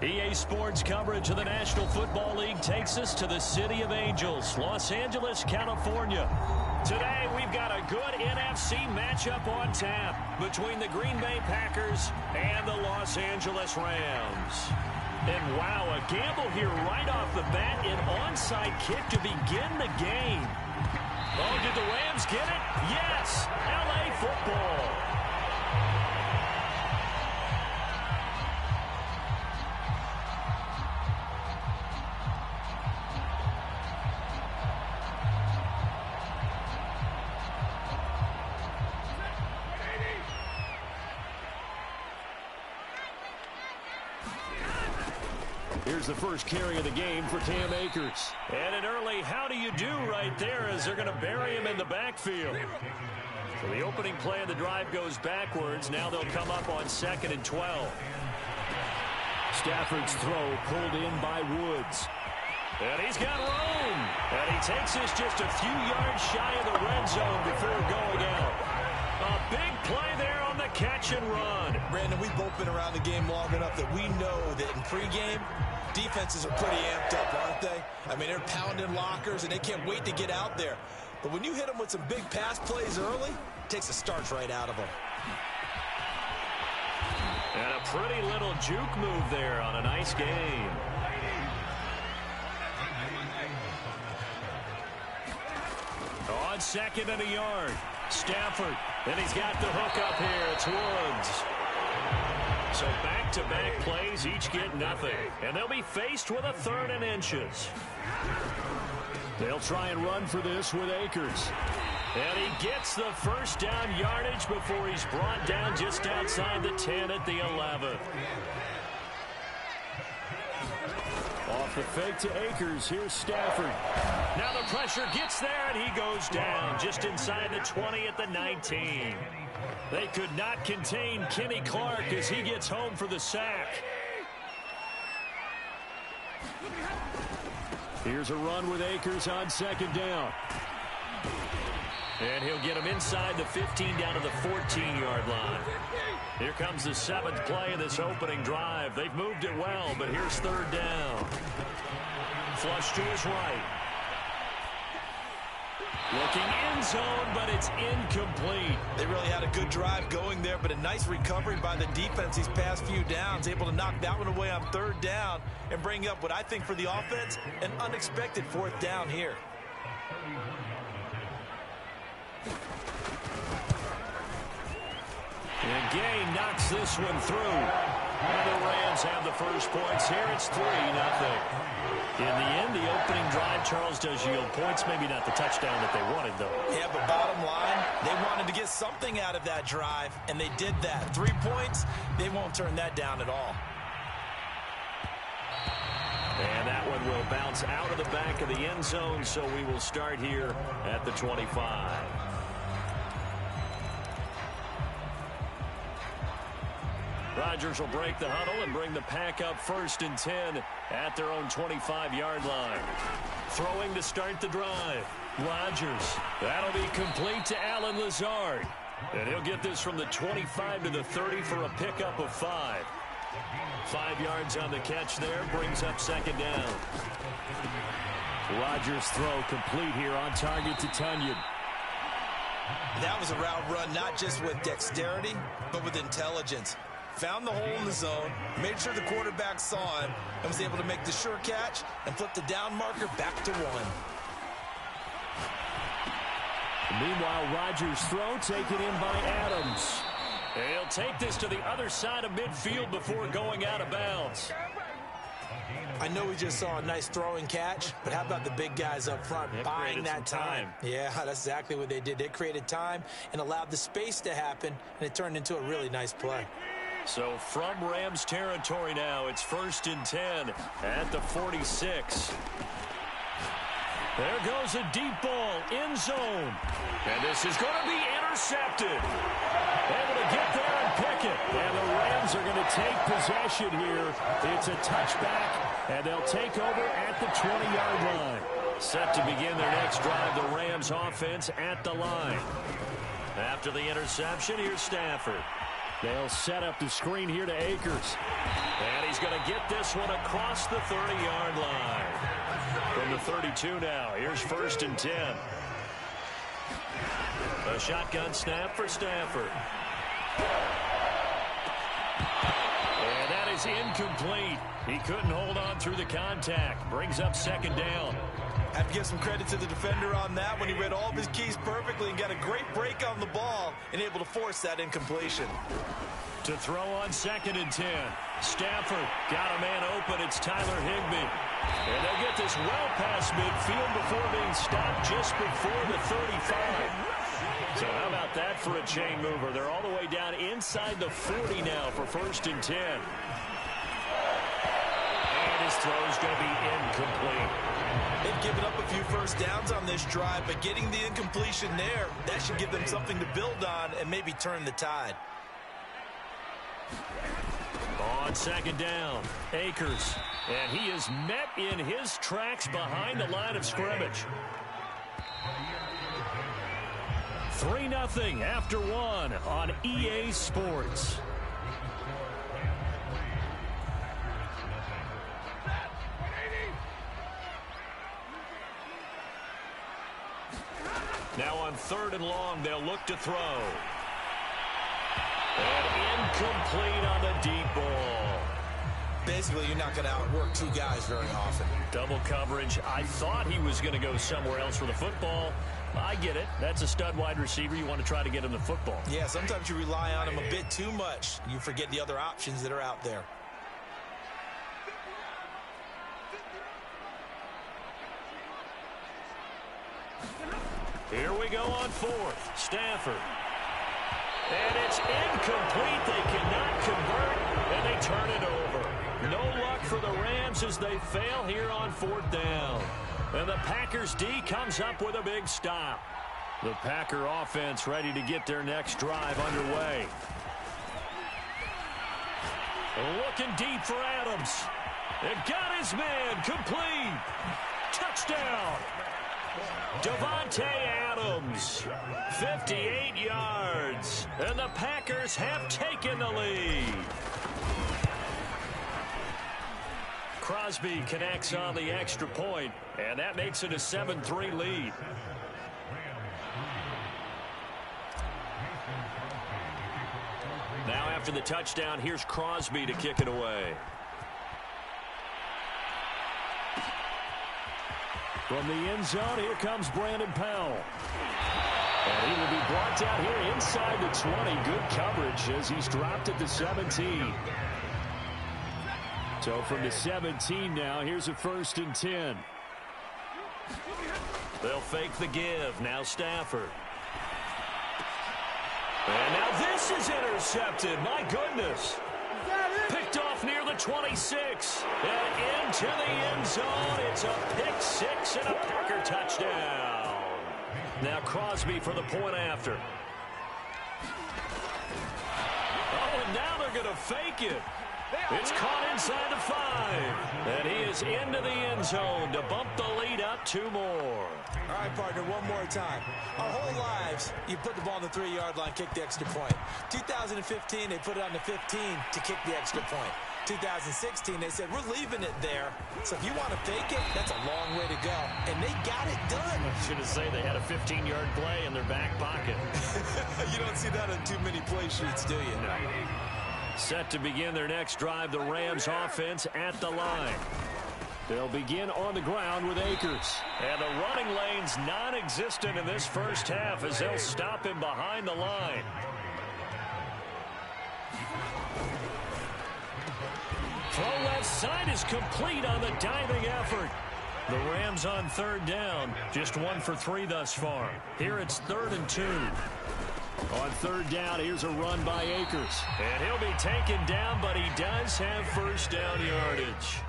EA Sports coverage of the National Football League takes us to the City of Angels, Los Angeles, California. Today, we've got a good NFC matchup on tap between the Green Bay Packers and the Los Angeles Rams. And wow, a gamble here right off the bat, an onside kick to begin the game. Oh, did the Rams get it? Yes, LA football. Here's the first carry of the game for Cam Akers. And an early how do you do right there as they're going to bury him in the backfield. So the opening play of the drive goes backwards. Now they'll come up on 2nd and 12. Stafford's throw pulled in by Woods. And he's got room. And he takes this just a few yards shy of the red zone before going out. A big play there on the catch and run. Brandon, we've both been around the game long enough that we know that in pregame, defenses are pretty amped up, aren't they? I mean, they're pounding lockers, and they can't wait to get out there. But when you hit them with some big pass plays early, it takes the starch right out of them. And a pretty little juke move there on a nice game. On 2nd and a yard. Stafford, and he's got the hook up here. It's Woods. So back-to-back plays, each get nothing. And they'll be faced with a 3rd and inches. They'll try and run for this with Akers. And he gets the first down yardage before he's brought down just outside the 10 at the 11. Off the fake to Akers, here's Stafford. Now the pressure gets there, and he goes down just inside the 20 at the 19. They could not contain Kenny Clark as he gets home for the sack. Here's a run with Akers on 2nd down. And he'll get him inside the 15 down to the 14-yard line. Here comes the 7th play of this opening drive. They've moved it well, but here's 3rd down. Flush to his right. Looking end zone, but it's incomplete. They really had a good drive going there, but a nice recovery by the defense these past few downs. Able to knock that one away on 3rd down and bring up what I think for the offense, an unexpected 4th down here. And Gay knocks this one through. And the Rams have the first points here. It's 3-0. In the end, the opening drive, Charles, does yield points. Maybe not the touchdown that they wanted, though. Yeah, but bottom line, they wanted to get something out of that drive, and they did that. 3 points, they won't turn that down at all. And that one will bounce out of the back of the end zone, so we will start here at the 25. Rodgers will break the huddle and bring the pack up 1st and 10 at their own 25-yard line. Throwing to start the drive. Rodgers. That'll be complete to Allen Lazard. And he'll get this from the 25 to the 30 for a pickup of 5. 5 yards on the catch there. Brings up 2nd down. Rodgers' throw complete here on target to Tunyon. That was a route run not just with dexterity, but with intelligence. Found the hole in the zone, made sure the quarterback saw him, and was able to make the sure catch and flip the down marker back to 1. Meanwhile, Rodgers' throw taken in by Adams. He'll take this to the other side of midfield before going out of bounds. I know we just saw a nice throwing catch, but how about the big guys up front buying that time? Yeah, that's exactly what they did. They created time and allowed the space to happen, and it turned into a really nice play. So from Rams territory now, it's 1st and 10 at the 46. There goes a deep ball, end zone. And this is going to be intercepted. Able to get there and pick it. And the Rams are going to take possession here. It's a touchback, and they'll take over at the 20-yard line. Set to begin their next drive, the Rams offense at the line. After the interception, here's Stafford. They'll set up the screen here to Akers. And he's going to get this one across the 30-yard line. From the 32 now, here's 1st and 10. A shotgun snap for Stafford. And that is incomplete. He couldn't hold on through the contact. Brings up 2nd down. I have to give some credit to the defender on that when he read all of his keys perfectly and got a great break on the ball and able to force that incompletion. To throw on 2nd and 10. Stafford got a man open. It's Tyler Higbee. And they'll get this well past midfield before being stopped just before the 35. So how about that for a chain mover? They're all the way down inside the 40 now for 1st and 10. And his throw's going to be incomplete. They've given up a few first downs on this drive, but getting the incompletion there, that should give them something to build on and maybe turn the tide. On 2nd down, Akers. And he is met in his tracks behind the line of scrimmage. 3-0 after 1 on EA Sports. Now on 3rd and long, they'll look to throw. And incomplete on the deep ball. Basically, you're not going to outwork two guys very often. Double coverage. I thought he was going to go somewhere else for the football. I get it. That's a stud wide receiver. You want to try to get him the football. Yeah, sometimes you rely on him a bit too much. You forget the other options that are out there. Here we go on 4th. Stafford. And it's incomplete. They cannot convert, and they turn it over. No luck for the Rams as they fail here on 4th down. And the Packers D comes up with a big stop. The Packer offense ready to get their next drive underway. Looking deep for Adams. And got his man complete. Touchdown. Davante Adams, 58 yards, and the Packers have taken the lead. Crosby connects on the extra point, and that makes it a 7-3 lead. Now after the touchdown, here's Crosby to kick it away. From the end zone, here comes Brandon Powell. And he will be brought down here inside the 20. Good coverage as he's dropped at the 17. So from the 17 now, here's a 1st and 10. They'll fake the give. Now Stafford. And now this is intercepted. My goodness. Picked off near the 26. And into the end zone. It's a pick 6 and a Packer touchdown. Now Crosby for the point after. Oh, and now they're going to fake it. It's caught inside the 5. And he is into the end zone to bump the lead up 2 more. All right, partner, one more time. Our whole lives, you put the ball on the 3-yard line, kick the extra point. 2015, they put it on the 15 to kick the extra point. 2016, they said, we're leaving it there. So if you want to fake it, that's a long way to go. And they got it done. I should have said they had a 15-yard play in their back pocket. You don't see that on too many play sheets, do you? No. Set to begin their next drive, the Rams offense at the line. They'll begin on the ground with Akers. And the running lane's non-existent in this first half as they'll stop him behind the line. Throw left side is complete on the diving effort. The Rams on 3rd down. Just 1 for 3 thus far. Here it's 3rd and 2. On 3rd down, here's a run by Akers. And he'll be taken down, but he does have 1st down yardage.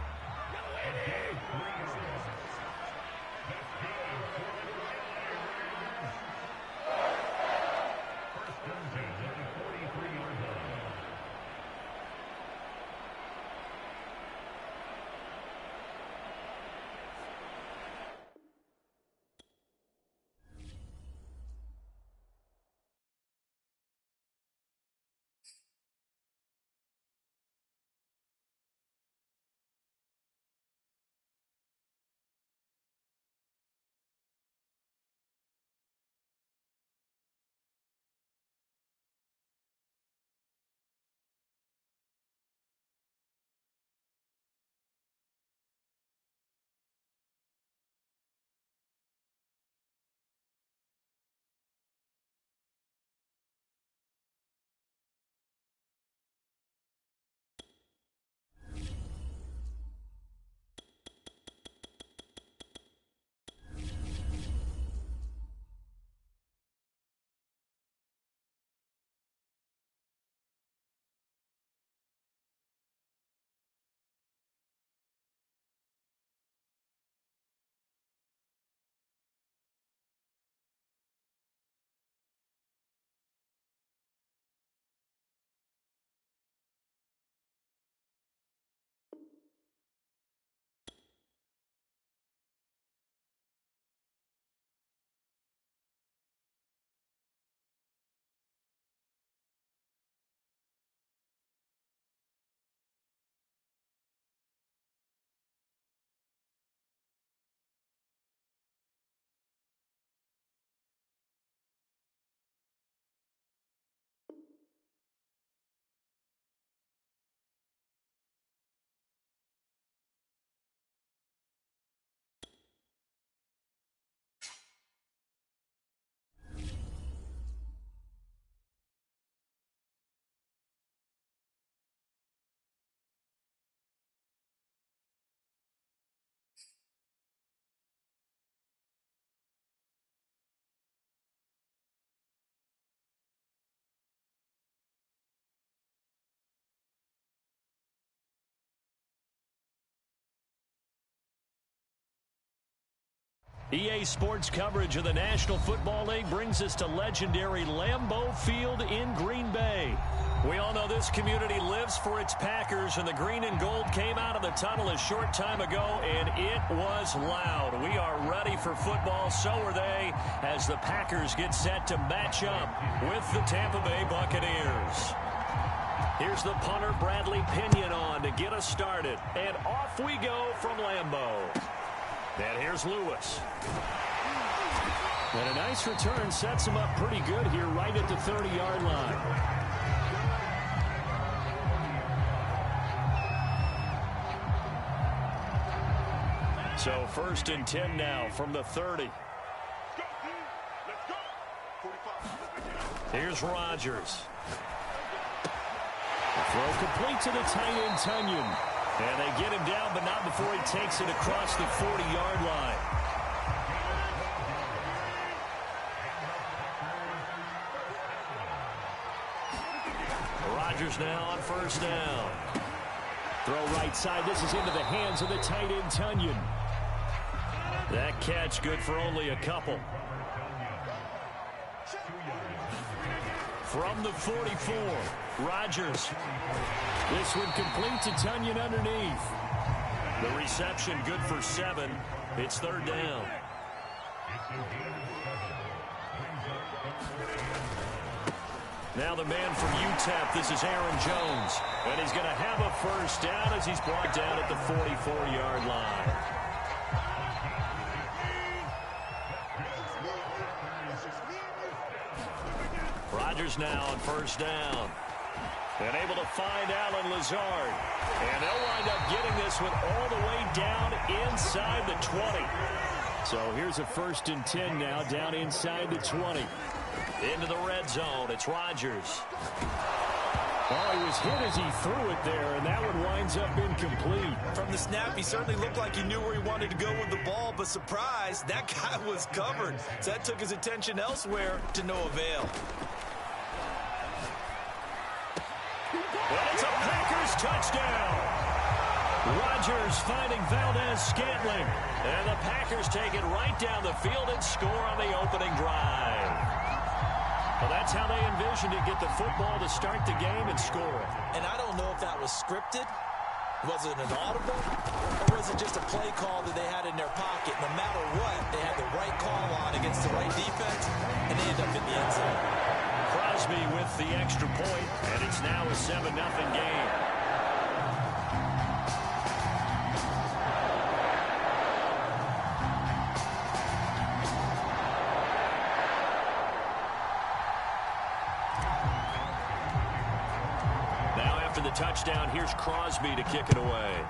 EA Sports coverage of the National Football League brings us to legendary Lambeau Field in Green Bay. We all know this community lives for its Packers, and the green and gold came out of the tunnel a short time ago, and it was loud. We are ready for football, so are they, as the Packers get set to match up with the Tampa Bay Buccaneers. Here's the punter, Bradley Pinion, on to get us started, and off we go from Lambeau. And here's Lewis. And a nice return sets him up pretty good here right at the 30-yard line. So 1st and 10 now from the 30. Here's Rodgers. The throw complete to the tight end, Tunyon. And they get him down, but not before he takes it across the 40-yard line. Rodgers now on 1st down. Throw right side. This is into the hands of the tight end, Tunyon. That catch good for only a couple. From the 44, Rodgers. This one complete to Tunyon underneath. The reception good for 7. It's 3rd down. Now the man from UTEP, this is Aaron Jones. And he's going to have a 1st down as he's brought down at the 44-yard line. Rodgers now on 1st down. And able to find Alan Lazard. And they'll wind up getting this one all the way down inside the 20. So here's a 1st and 10 now down inside the 20. Into the red zone. It's Rodgers. Oh, he was hit as he threw it there, and that one winds up incomplete. From the snap, he certainly looked like he knew where he wanted to go with the ball, but surprise, that guy was covered. So that took his attention elsewhere to no avail. Well, it's a Packers touchdown. Rodgers finding Valdez-Scantling. And the Packers take it right down the field and score on the opening drive. Well, that's how they envisioned it, get the football to start the game and score. And I don't know if that was scripted. Was it an audible? Or was it just a play call that they had in their pocket? No matter what, they had the right call on against the right defense, and they end up in the end zone. Crosby with the extra point, and it's now a 7-0 game. Now after the touchdown, here's Crosby to kick it away.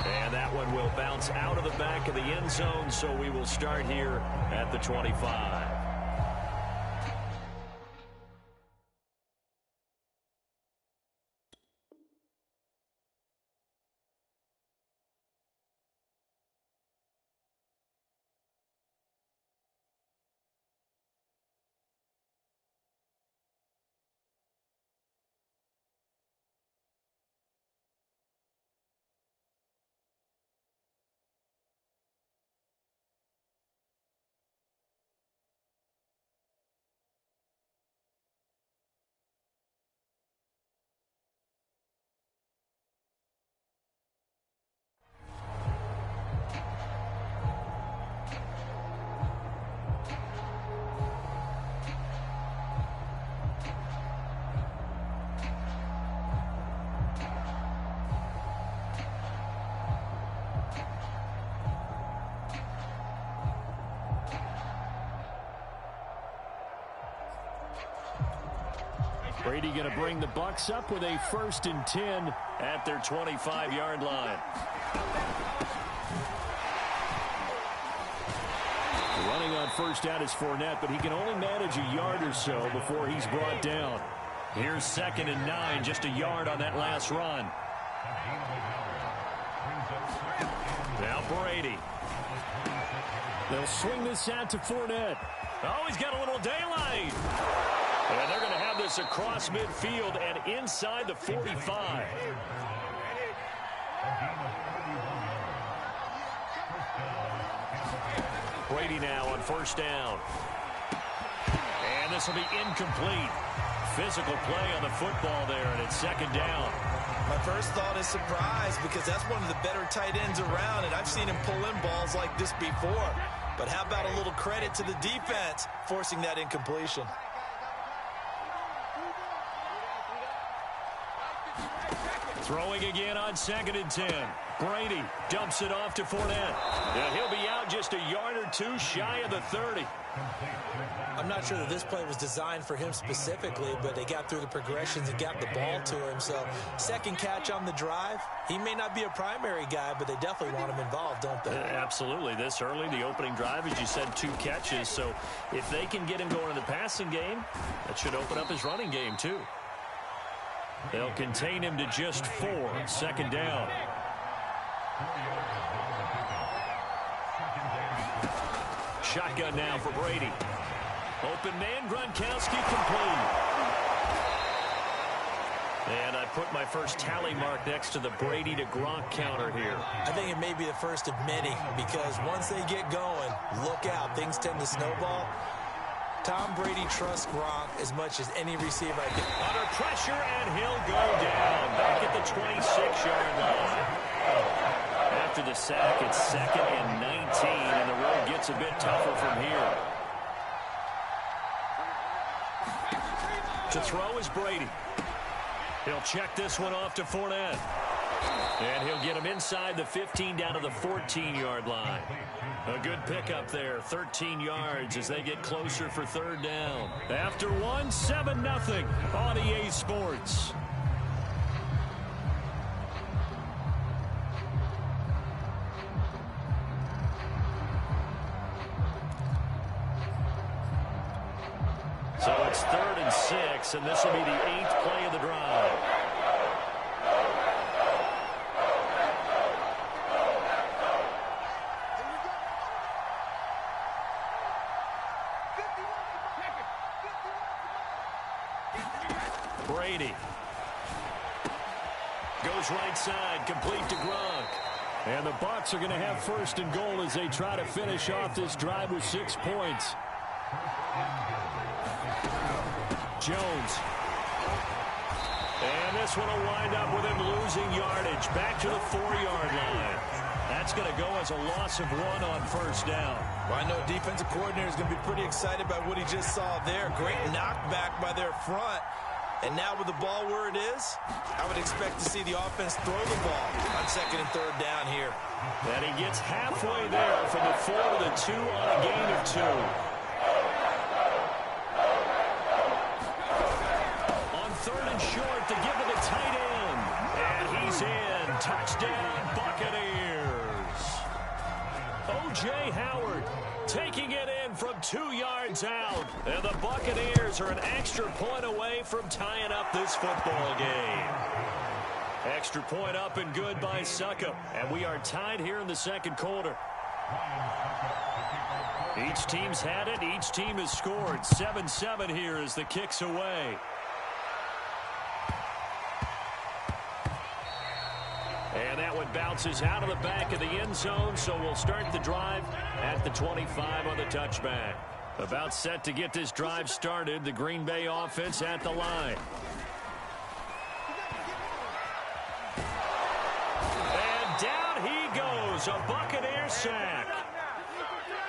And that one will bounce out of the back of the end zone, so we will start here at the 25. Brady going to bring the Bucs up with a 1st and 10 at their 25-yard line. Running on 1st down is Fournette, but he can only manage a yard or so before he's brought down. Here's 2nd and 9, just a yard on that last run. Now Brady. They'll swing this out to Fournette. Oh, he's got a little daylight. And they're going to have this across midfield and inside the 45. Brady now on first down. And this will be incomplete. Physical play on the football there, and it's second down. My first thought is surprise, because that's one of the better tight ends around, and I've seen him pull in balls like this before. But how about a little credit to the defense forcing that incompletion? Throwing again on 2nd and 10. Brady dumps it off to Fournette. And he'll be out just a yard or two shy of the 30. I'm not sure that this play was designed for him specifically, but they got through the progressions and got the ball to him. So second catch on the drive. He may not be a primary guy, but they definitely want him involved, don't they? Absolutely. This early, the opening drive, as you said, 2 catches. So if they can get him going in the passing game, that should open up his running game too. They'll contain him to just 4. Second down. Shotgun now for Brady. Open man, Gronkowski complete. And I put my first tally mark next to the Brady to Gronk counter here. I think it may be the first of many, because once they get going, look out. Things tend to snowball. Tom Brady trusts Gronk as much as any receiver I can. Under pressure, and he'll go down. Back at the 26-yard line. After the sack, it's 2nd and 19, and the road gets a bit tougher from here. To throw is Brady. He'll check this one off to Fournette. And he'll get him inside the 15 down to the 14-yard line. A good pickup there, 13 yards as they get closer for third down. After one, 7-0 on EA Sports. So it's 3rd and 6, and this will be the 8th play of the drive. Brady goes right side, complete to Gronk. And the Bucs are going to have 1st and goal as they try to finish off this drive with 6 points. Jones. And this one will wind up with him losing yardage. Back to the 4-yard line. That's going to go as a loss of 1 on first down. Well, I know defensive coordinator is going to be pretty excited by what he just saw there. Great knockback by their front. And now with the ball where it is, I would expect to see the offense throw the ball on 2nd and 3rd down here. And he gets halfway there from the 4 to the 2 on a gain of 2. On 3rd and short to give to the tight end. And he's in. Touchdown, Buccaneers. O.J. Howard taking it in from 2 yards out. And the Buccaneers are an extra point away from tying up this football game. Extra point up and good by Succop. And we are tied here in the 2nd quarter. Each team's had it. Each team has scored. 7-7 here as the kick's away. And that one bounces out of the back of the end zone, so we'll start the drive at the 25 on the touchback. About set to get this drive started, the Green Bay offense at the line. And down he goes, a Buccaneer sack.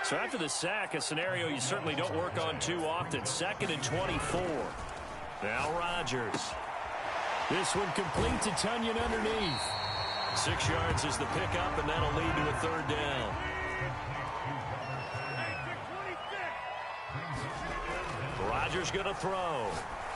So after the sack, a scenario you certainly don't work on too often. 2nd and 24. Now Rodgers. This one complete to Tunyon underneath. 6 yards is the pickup, and that'll lead to a 3rd down. Rodgers going to throw.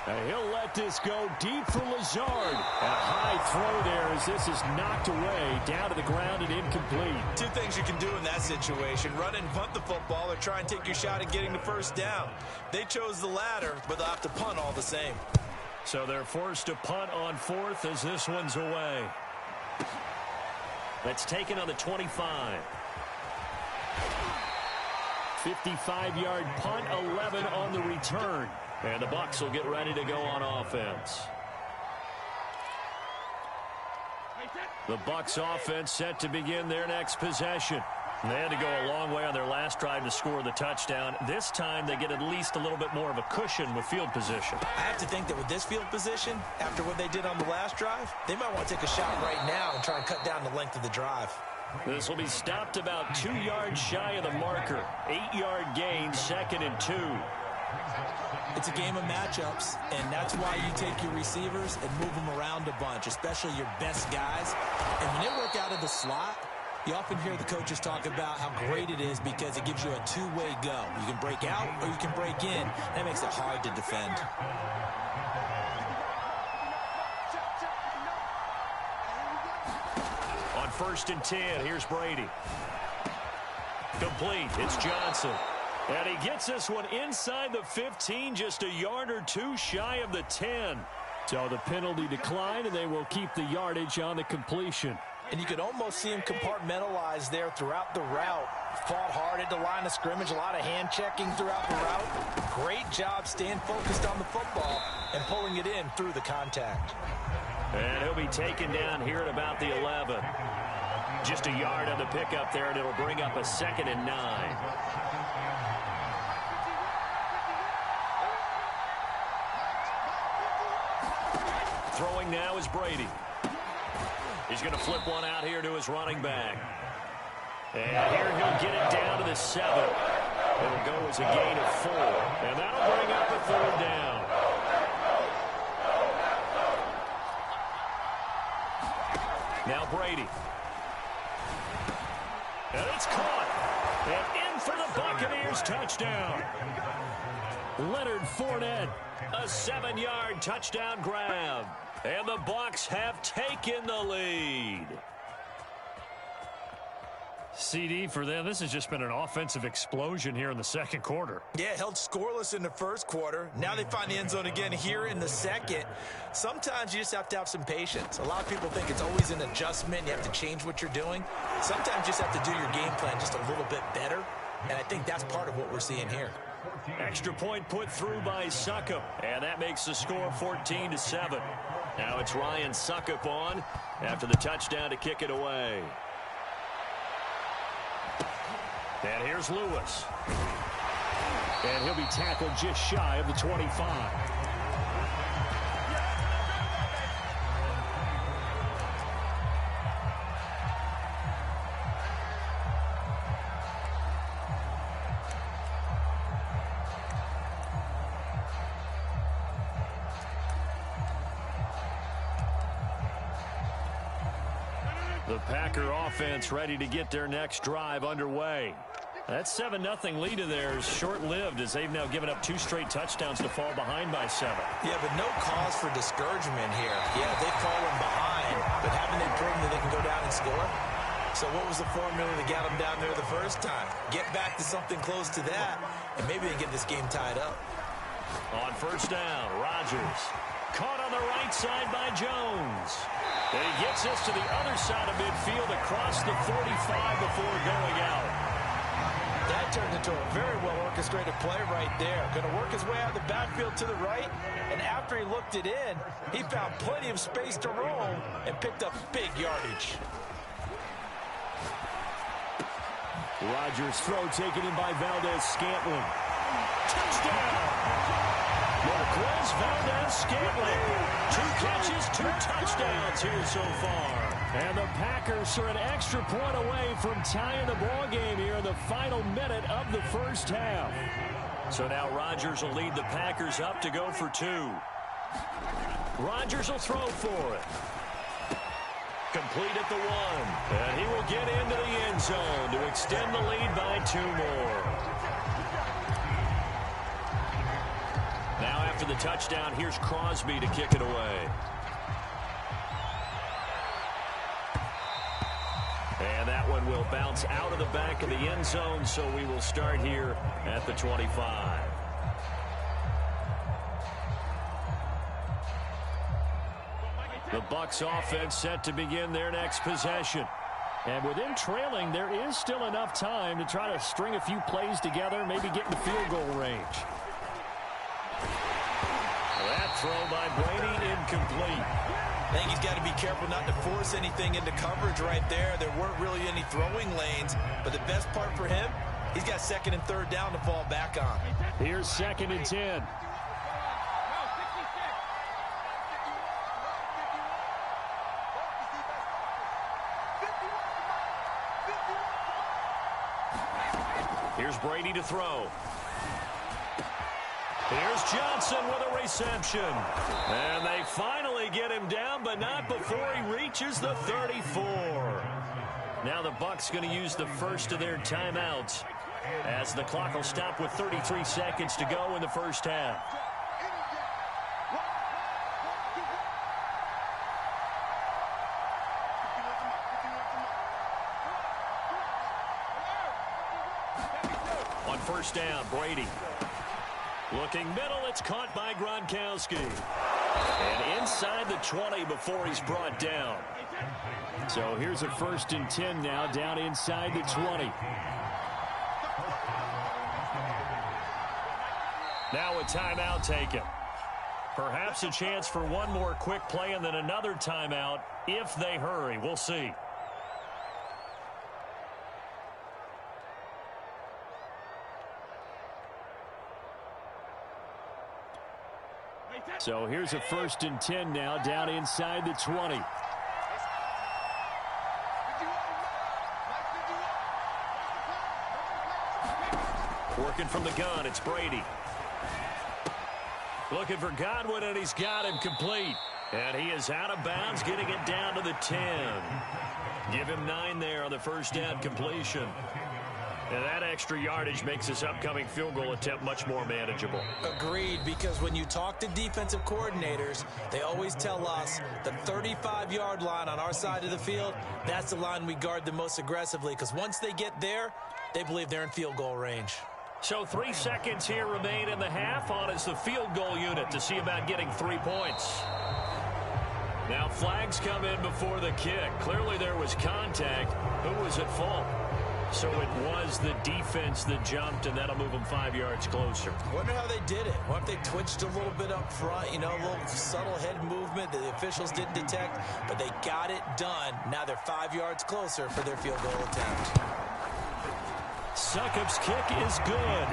And he'll let this go deep for Lazard. A high throw there as this is knocked away, down to the ground and incomplete. 2 things you can do in that situation. Run and punt the football or try and take your shot at getting the 1st down. They chose the latter, but they'll have to punt all the same. So they're forced to punt on 4th as this one's away. That's taken on the 25. 55-yard punt, 11 on the return. And the Bucs will get ready to go on offense. The Bucs offense set to begin their next possession. They had to go a long way on their last drive to score the touchdown. This time they get at least a little bit more of a cushion with field position. I have to think that with this field position, after what they did on the last drive, they might want to take a shot right now and try and cut down the length of the drive. This will be stopped about 2 yards shy of the marker. 8-yard gain, 2nd and 2. It's a game of matchups, and that's why you take your receivers and move them around a bunch, especially your best guys. And when they work out of the slot, you often hear the coaches talk about how great it is because it gives you a two-way go. You can break out or you can break in. That makes it hard to defend. On 1st and 10, here's Brady. Complete. It's Johnson. And he gets this one inside the 15, just a yard or two shy of the 10. So the penalty declined, and they will keep the yardage on the completion. And you could almost see him compartmentalize there throughout the route. Fought hard at the line of scrimmage, a lot of hand checking throughout the route. Great job staying focused on the football and pulling it in through the contact. And he'll be taken down here at about the 11. Just a yard on the pickup there, and it'll bring up a 2nd and 9. Throwing now is Brady. He's going to flip one out here to his running back. And here he'll get it down to the 7. It'll go as a gain of 4. And that'll bring up a 3rd down. Now Brady. And it's caught. And in for the Buccaneers touchdown. Leonard Fournette, a 7-yard touchdown grab. And the Bucs have taken the lead. CD for them, this has just been an offensive explosion here in the 2nd quarter. Yeah, held scoreless in the 1st quarter. Now they find the end zone again here in the 2nd. Sometimes you just have to have some patience. A lot of people think it's always an adjustment. You have to change what you're doing. Sometimes you just have to do your game plan just a little bit better. And I think that's part of what we're seeing here. Extra point put through by Succop. And that makes the score 14-7. Now it's Ryan Succop on after the touchdown to kick it away. And here's Lewis. And he'll be tackled just shy of the 25. The Packer offense ready to get their next drive underway. That 7-0 lead of theirs short-lived as they've now given up 2 straight touchdowns to fall behind by 7. Yeah, but no cause for discouragement here. Yeah, they've fallen behind, but haven't they proven that they can go down and score? So what was the formula that got them down there the first time? Get back to something close to that, and maybe they get this game tied up. On 1st down, Rodgers. Caught on the right side by Jones. And he gets this to the other side of midfield across the 45 before going out. That turned into a very well-orchestrated play right there. Going to work his way out of the backfield to the right, and after he looked it in, he found plenty of space to roam and picked up big yardage. Rodgers' throw taken in by Valdez-Scantling. Touchdown! Marquez Valdez-Scantling. 2 catches, 2 touchdowns here so far. And the Packers are an extra point away from tying the ball game here in the final minute of the 1st half. So now Rodgers will lead the Packers up to go for 2. Rodgers will throw for it. Complete at the 1. And he will get into the end zone to extend the lead by 2 more. Now after the touchdown, here's Crosby to kick it away. And that one will bounce out of the back of the end zone, so we will start here at the 25. The Bucs offense set to begin their next possession. And with them trailing, there is still enough time to try to string a few plays together, maybe get in field goal range. That throw by Brady incomplete. I think he's got to be careful not to force anything into coverage right there. There weren't really any throwing lanes, but the best part for him, he's got second and third down to fall back on. Here's 2nd and 10. Here's Brady to throw. Here's Johnson with a reception. And they finally get him down, but not before he reaches the 34. Now the Bucs going to use the first of their timeouts, as the clock will stop with 33 seconds to go in the first half. On first down, Brady. Looking middle, it's caught by Gronkowski. And inside the 20 before he's brought down. So here's a 1st and 10 now, down inside the 20. Now a timeout taken. Perhaps a chance for one more quick play and then another timeout if they hurry. We'll see. So here's a 1st and 10 now, down inside the 20. Working from the gun, it's Brady. Looking for Godwin, and he's got him complete. And he is out of bounds, getting it down to the 10. Give him 9 there on the first down completion. And that extra yardage makes this upcoming field goal attempt much more manageable. Agreed, because when you talk to defensive coordinators, they always tell us the 35-yard line on our side of the field, that's the line we guard the most aggressively, because once they get there, they believe they're in field goal range. So 3 seconds here remain in the half. On is the field goal unit to see about getting 3 points. Now flags come in before the kick. Clearly there was contact. Who was at fault? So it was the defense that jumped, and that'll move them 5 yards closer. Wonder how they did it. What if they twitched a little bit up front, you know, a little subtle head movement that the officials didn't detect, but they got it done. Now they're 5 yards closer for their field goal attempt. Succop's kick is good.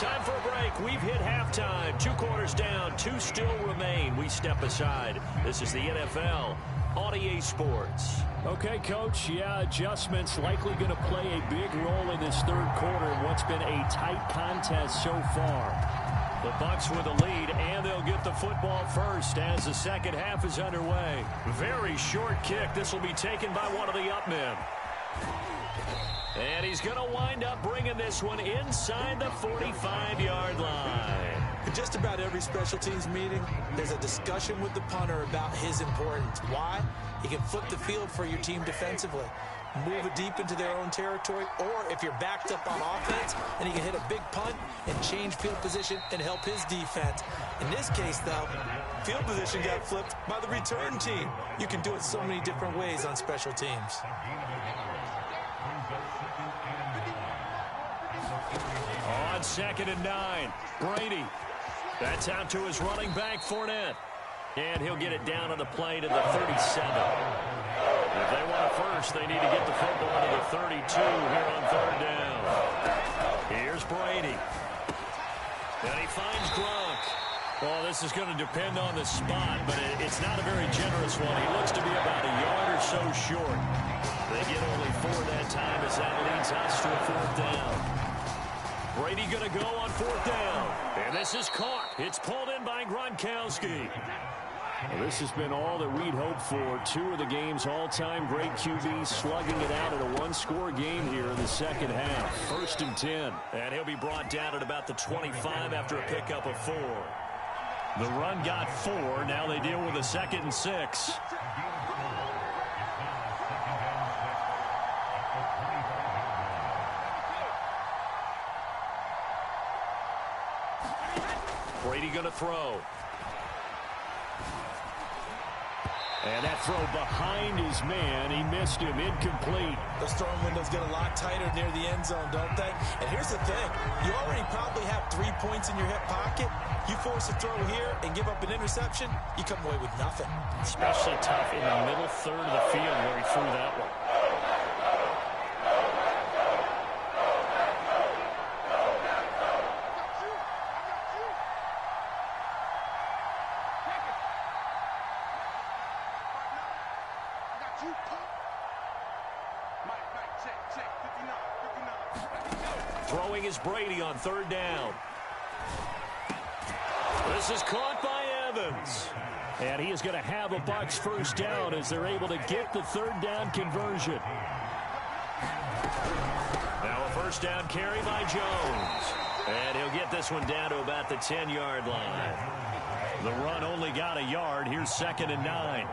Time for a break. We've hit halftime. 2 quarters down, 2 still remain. We step aside. This is the NFL on EA Sports. Okay, Coach, yeah, adjustments likely going to play a big role in this third quarter in what's been a tight contest so far. The Bucs with a lead, and they'll get the football first as the second half is underway. Very short kick. This will be taken by one of the up men. And he's going to wind up bringing this one inside the 45-yard line. In just about every special teams meeting, there's a discussion with the punter about his importance. Why? He can flip the field for your team defensively, move it deep into their own territory, or if you're backed up on offense, and he can hit a big punt and change field position and help his defense. In this case, though, field position got flipped by the return team. You can do it so many different ways on special teams. On 2nd and 9, Brady. That's out to his running back, Fournette. And he'll get it down on the play to the 37. If they want a first, they need to get the football to the 32 here on 3rd down. Here's Brady. And he finds Gronk. Well, this is going to depend on the spot, but it's not a very generous one. He looks to be about a yard or so short. They get only 4 that time as that leads us to a 4th down. Brady going to go on 4th down. And this is caught. It's pulled in by Gronkowski. Well, this has been all that we'd hoped for. 2 of the game's all-time great QBs slugging it out in a 1-score game here in the second half. 1st and 10. And he'll be brought down at about the 25 after a pickup of 4. The run got 4. Now they deal with a 2nd and 6. Brady going to throw. And that throw behind his man. He missed him. Incomplete. Those throwing windows get a lot tighter near the end zone, don't they? And here's the thing. You already probably have 3 points in your hip pocket. You force a throw here and give up an interception, you come away with nothing. Especially tough in the middle third of the field where he threw that one. Throwing is Brady on third down. This is caught by Evans. And he is going to have a Bucs first down as they're able to get the third down conversion. Now a first down carry by Jones. And he'll get this one down to about the 10-yard line. The run only got a yard. Here's 2nd and 9.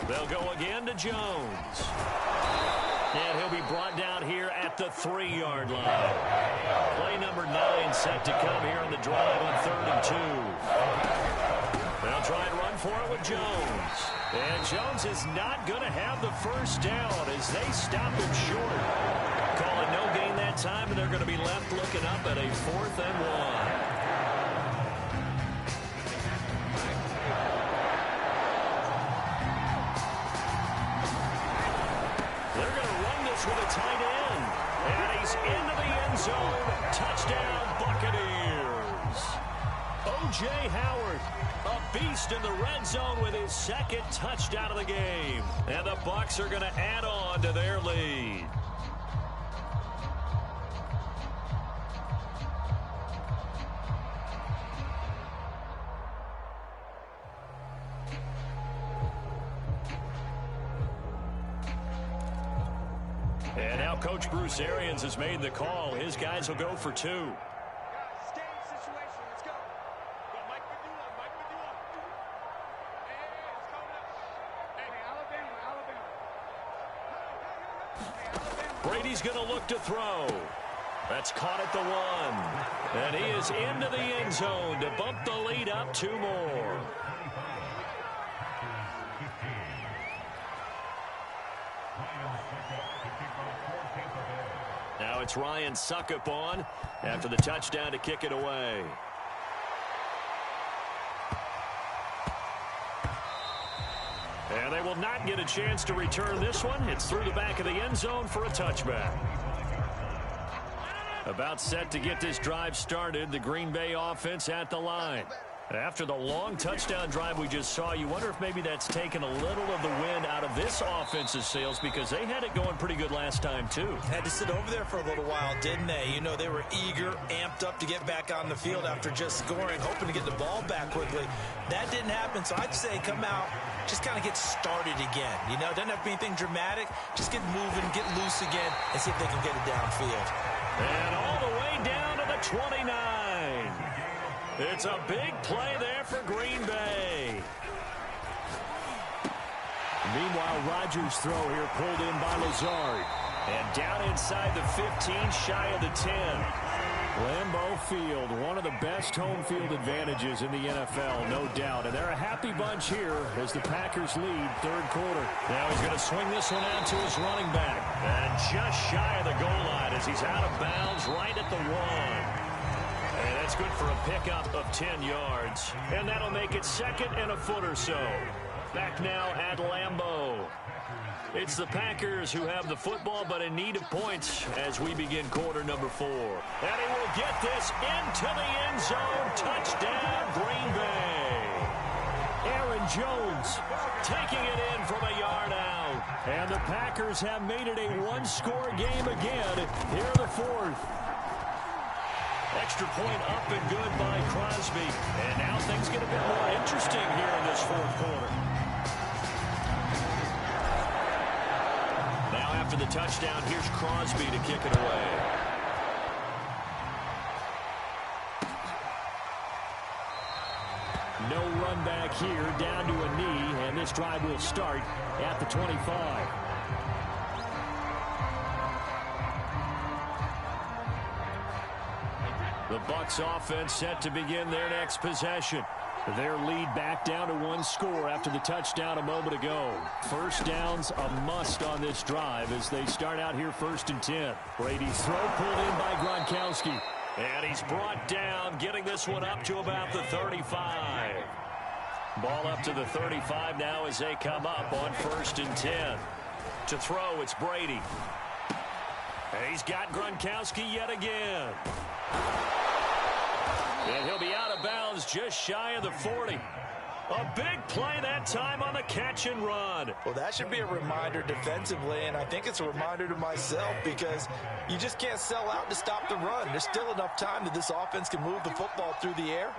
They'll go again to Jones. And he'll be brought down here at the 3-yard line. Play number 9 set to come here on the drive on 3rd and 2. They'll try and run for it with Jones. And Jones is not going to have the first down as they stop him short. Calling no gain that time, and they're going to be left looking up at a 4th and 1. With a tight end, and he's into the end zone. Touchdown, Buccaneers. O.J. Howard, a beast in the red zone with his 2nd touchdown of the game. And the Bucs are going to add on to their lead. And now Coach Bruce Arians has made the call. His guys will go for 2. Brady's going to look to throw. That's caught at the 1. And he is into the end zone to bump the lead up 2 more. Now it's Ryan Suckup on after the touchdown to kick it away. And they will not get a chance to return this one. It's through the back of the end zone for a touchback. About set to get this drive started, the Green Bay offense at the line. After the long touchdown drive we just saw, you wonder if maybe that's taken a little of the wind out of this offense's sails because they had it going pretty good last time, too. Had to sit over there for a little while, didn't they? You know, they were eager, amped up to get back on the field after just scoring, hoping to get the ball back quickly. That didn't happen, so I'd say come out, just kind of get started again. You know, doesn't have to be anything dramatic. Just get moving, get loose again, and see if they can get it downfield. And all the way down to the 29. It's a big play there for Green Bay. Meanwhile, Rodgers' throw here pulled in by Lazard. And down inside the 15, shy of the 10. Lambeau Field, one of the best home field advantages in the NFL, no doubt. And they're a happy bunch here as the Packers lead 3rd quarter. Now he's going to swing this one out to his running back. And just shy of the goal line as he's out of bounds right at the 1. And that's good for a pickup of 10 yards. And that'll make it 2nd and a foot or so. Back now at Lambeau. It's the Packers who have the football but in need of points as we begin quarter number 4. And he will get this into the end zone. Touchdown, Green Bay. Aaron Jones taking it in from a yard out. And the Packers have made it a one-score game again here in the 4th. Extra point up and good by Crosby. And now things get a bit more interesting here in this 4th quarter. Now after the touchdown, here's Crosby to kick it away. No run back here, down to a knee, and this drive will start at the 25. The Bucs offense set to begin their next possession. Their lead back down to one score after the touchdown a moment ago. First down's a must on this drive as they start out here 1st and 10. Brady's throw pulled in by Gronkowski. And he's brought down, getting this one up to about the 35. Ball up to the 35 now as they come up on 1st and 10. To throw, it's Brady. And he's got Gronkowski yet again. And he'll be out of bounds just shy of the 40. A big play that time on the catch and run. Well, that should be a reminder defensively, and I think it's a reminder to myself because you just can't sell out to stop the run. There's still enough time that this offense can move the football through the air,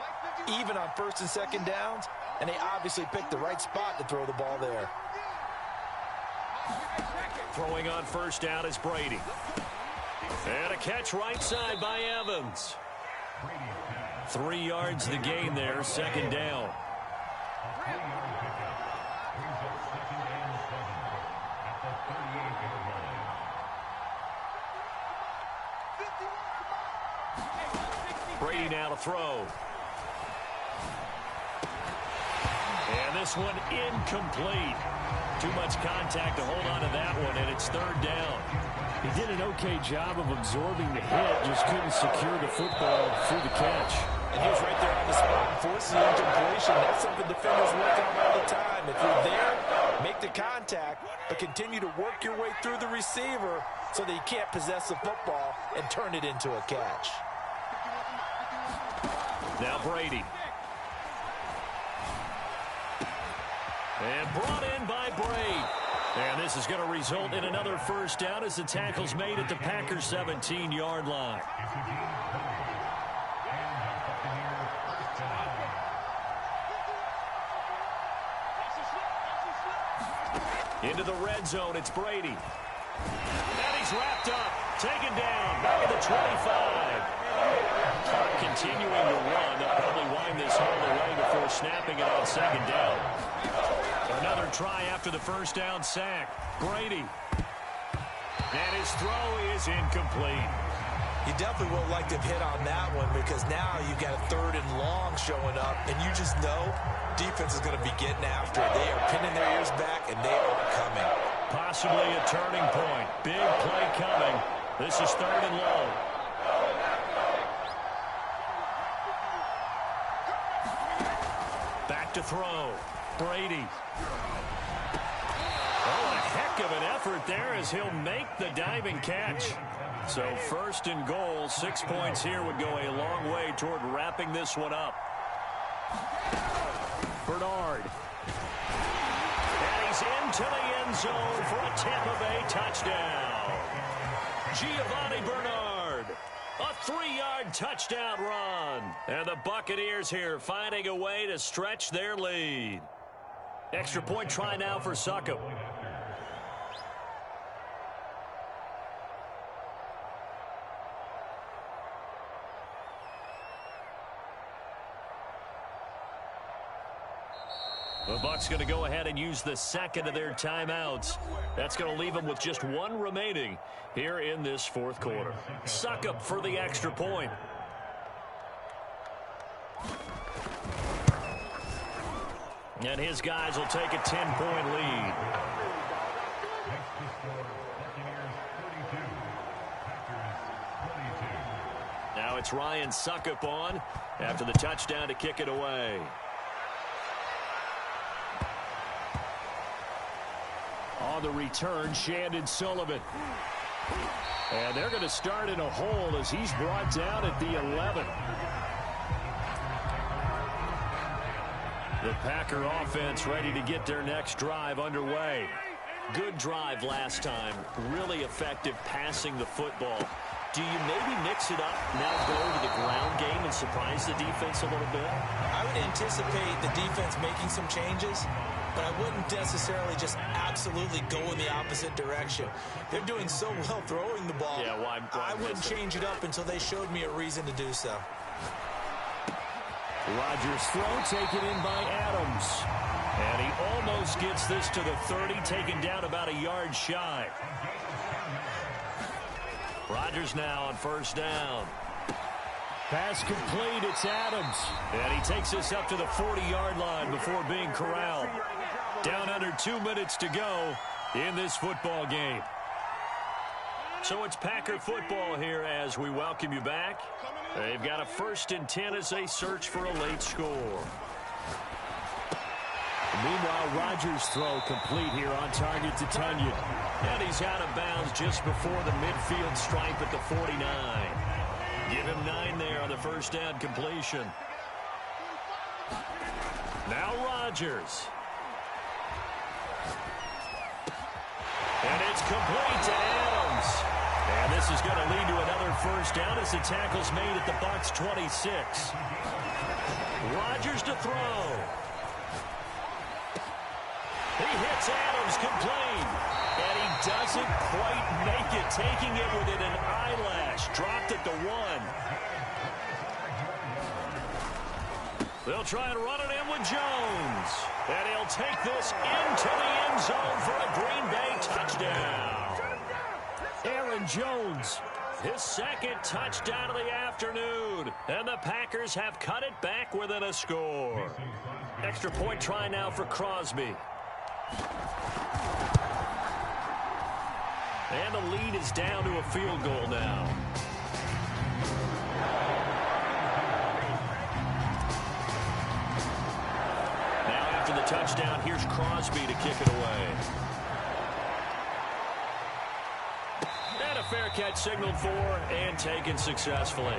even on 1st and 2nd downs, and they obviously picked the right spot to throw the ball there. Throwing on 1st down is Brady. And a catch right side by Evans. 3 yards the gain there, 2nd down. Brady now to throw. And this one incomplete. Too much contact to hold on to that one, and it's 3rd down. He did an okay job of absorbing the hit, just couldn't secure the football through the catch. And he was right there on the spot, forcing the incompletion. That's something defenders work on all the time. If you're there, make the contact, but continue to work your way through the receiver so that you can't possess the football and turn it into a catch. Now Brady. And brought in by Brady. And this is going to result in another 1st down as the tackle's made at the Packers' 17-yard line. Into the red zone, it's Brady. And he's wrapped up, taken down, back at the 25. Continuing to run, they'll probably wind this all the way before snapping it on 2nd down. Another try after the 1st down sack. Brady. And his throw is incomplete. You definitely would like to have hit on that one because now you've got a 3rd and long showing up, and you just know defense is going to be getting after it. They are pinning their ears back, and they are coming. Possibly a turning point. Big play coming. This is 3rd and long. Back to throw. Brady. Oh, a heck of an effort there as he'll make the diving catch. So 1st and goal, 6 points here would go a long way toward wrapping this one up. Bernard. And he's into the end zone for a Tampa Bay touchdown. Giovanni Bernard. A 3-yard touchdown run. And the Buccaneers here finding a way to stretch their lead. Extra point try now for Succop. The Bucs going to go ahead and use the 2nd of their timeouts. That's going to leave them with just 1 remaining here in this 4th quarter. Succop for the extra point. And his guys will take a 10-point lead. Now it's Ryan Succop on after the touchdown to kick it away. On the return, Shandon Sullivan. And they're going to start in a hole as he's brought down at the 11. The Packer offense ready to get their next drive underway. Good drive last time. Really effective passing the football. Do you maybe mix it up, now go to the ground game and surprise the defense a little bit? I would anticipate the defense making some changes, but I wouldn't necessarily just absolutely go in the opposite direction. They're doing so well throwing the ball. Yeah, why I wouldn't change it up until they showed me a reason to do so. Rodgers' throw taken in by Adams. And he almost gets this to the 30, taken down about a yard shy. Rodgers now on first down. Pass complete, it's Adams. And he takes this up to the 40-yard line before being corralled. Down under 2 minutes to go in this football game. So it's Packer football here as we welcome you back. They've got a 1st and 10 as they search for a late score. Meanwhile, Rodgers' throw complete here on target to Tunyon. And he's out of bounds just before the midfield stripe at the 49. Give him 9 there on the first down completion. Now Rodgers. And it's complete to Adams. And this is going to lead to another first down as the tackle's made at the Bucs 26. Rodgers to throw. He hits Adams complete. And he doesn't quite make it, taking it within an eyelash. Dropped at the 1. They'll try and run it in with Jones. And he'll take this into the end zone for a Green Bay touchdown. Aaron Jones, his 2nd touchdown of the afternoon. And the Packers have cut it back within a score. Extra point try now for Crosby. And the lead is down to a field goal now. Now after the touchdown, here's Crosby to kick it away. And a fair catch signaled for and taken successfully.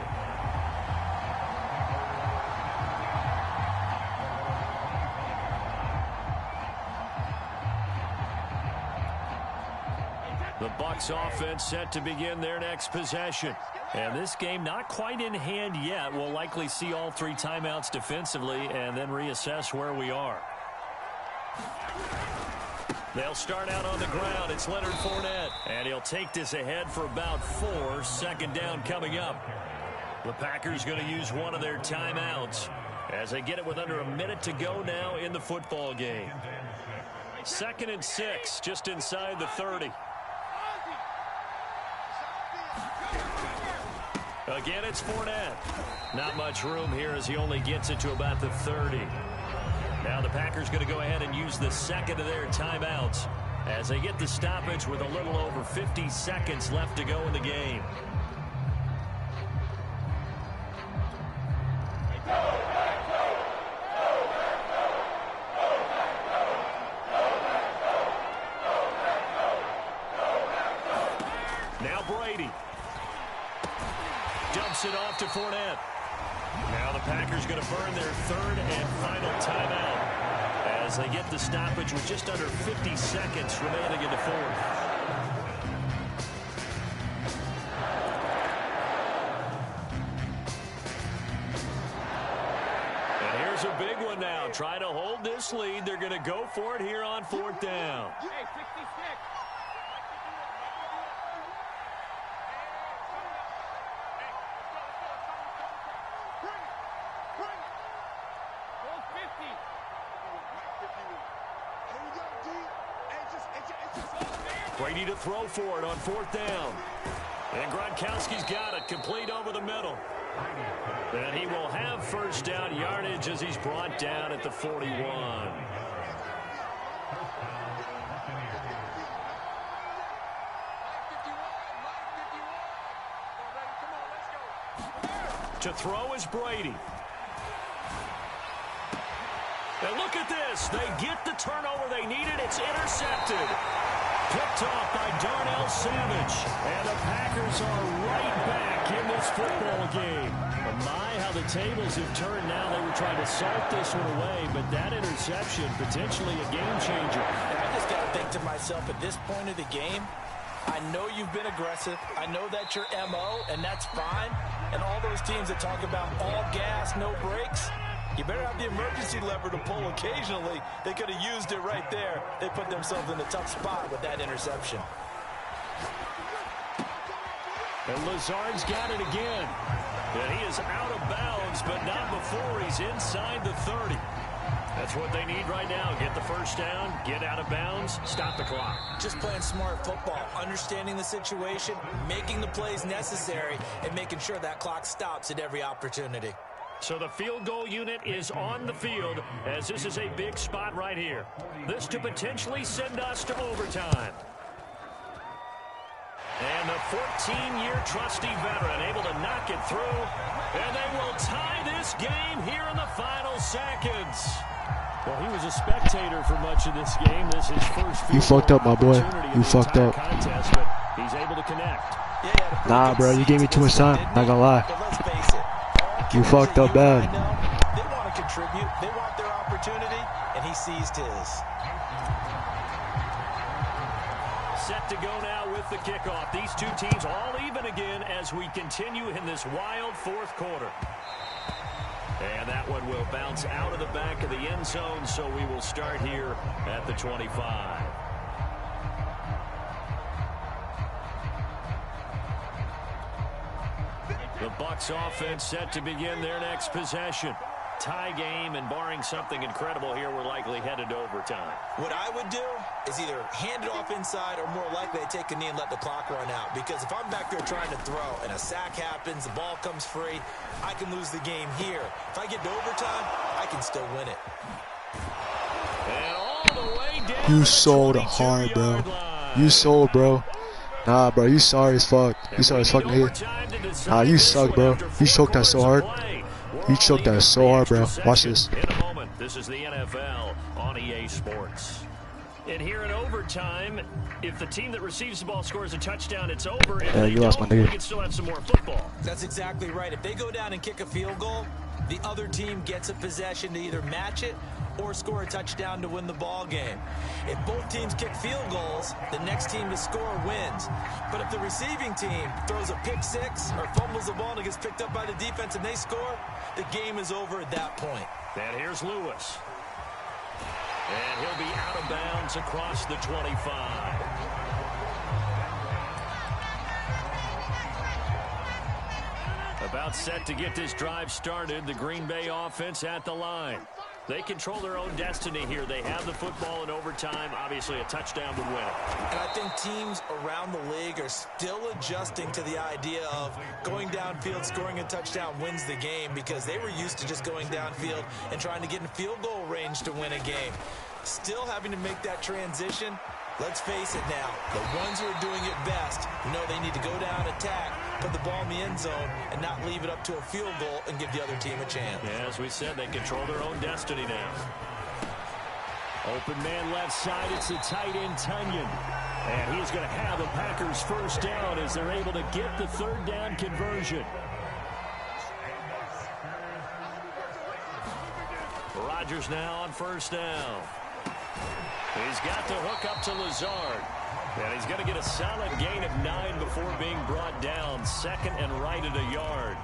The Bucs offense set to begin their next possession. And this game not quite in hand yet. We'll likely see all 3 timeouts defensively and then reassess where we are. They'll start out on the ground. It's Leonard Fournette. And he'll take this ahead for about 4. 2nd down coming up. The Packers going to use one of their timeouts as they get it with under a minute to go now in the football game. 2nd and 6, just inside the 30. Again, it's Fournette. Not much room here as he only gets it to about the 30. Now the Packers going to go ahead and use the 2nd of their timeouts as they get the stoppage with a little over 50 seconds left to go in the game. Now Brady. Dumps it off to Fournette. Now the Packers going to burn their 3rd and final timeout as they get the stoppage with just under 50 seconds remaining in the 4th. And here's a big one now. Try to hold this lead. They're going to go for it here on 4th down. Brady to throw for it on 4th down. And Gronkowski's got it, complete over the middle. And he will have first down yardage as he's brought down at the 41. To throw is Brady. And look at this. They get the turnover they needed. It's intercepted. Picked off by Darnell Savage. And the Packers are right back in this football game. My, how the tables have turned now. They were trying to salt this one away, but that interception, potentially a game changer. And I just got to think to myself, at this point of the game, I know you've been aggressive. I know that's your MO, and that's fine. And all those teams that talk about all gas, no brakes, you better have the emergency lever to pull occasionally. They could have used it right there. They put themselves in a tough spot with that interception. And Lazard's got it again. And he is out of bounds moves, but not before he's inside the 30. That's what they need right now. Get the first down, get out of bounds, stop the clock. Just playing smart football, understanding the situation, making the plays necessary, and making sure that clock stops at every opportunity. So the field goal unit is on the field, as this is a big spot right here. This to potentially send us to overtime. And the 14-year trusty veteran able to knock it through. And they will tie this game here in the final seconds. Well, he was a spectator for much of this game. This is his first field You fucked up, my boy. You fucked up. Contest, but he's able to connect. Nah, bro, you gave me too much time. Not gonna lie. You fucked up bad. They want to contribute. They want their opportunity, and he seized his. Set to go now with the kickoff. These two teams all even again as we continue in this wild fourth quarter. And that one will bounce out of the back of the end zone, so we will start here at the 25. The Bucs offense set to begin their next possession. Tie game, and barring something incredible here, we're likely headed to overtime. What I would do is either hand it off inside or more likely to take a knee and let the clock run out. Because if I'm back there trying to throw and a sack happens, the ball comes free, I can lose the game here. If I get to overtime, I can still win it. And all the way down You sold hard, bro. You sold, bro. Nah, bro, you sorry as fuck. You sorry as fucking hit. Nah, you suck, bro. You choked that so hard. You choked that so hard, bro. Watch this. In a moment, this is the NFL on EA Sports. And here in overtime, if the team that receives the ball scores a touchdown, it's over. If they you lost my don't, we nigga. can still have some more football. That's exactly right. If they go down and kick a field goal, the other team gets a possession to either match it or score a touchdown to win the ball game. If both teams kick field goals, the next team to score wins. But if the receiving team throws a pick six or fumbles the ball and it gets picked up by the defense and they score, the game is over at that point. And here's Lewis. And he'll be out of bounds across the 25. About set to get this drive started, the Green Bay offense at the line. They control their own destiny here. They have the football in overtime. Obviously, a touchdown would win it. And I think teams around the league are still adjusting to the idea of going downfield, scoring a touchdown wins the game, because they were used to just going downfield and trying to get in field goal range to win a game. Still having to make that transition. Let's face it now, the ones who are doing it best know they need to go down, attack, put the ball in the end zone, and not leave it up to a field goal and give the other team a chance. Yeah, as we said, they control their own destiny now. Open man left side, it's the tight end Tunyon. And he's going to have the Packers first down as they're able to get the third down conversion. Rodgers now on first down. He's got the hook up to Lazard. And he's going to get a solid gain of 9 before being brought down. Second and right at a yard.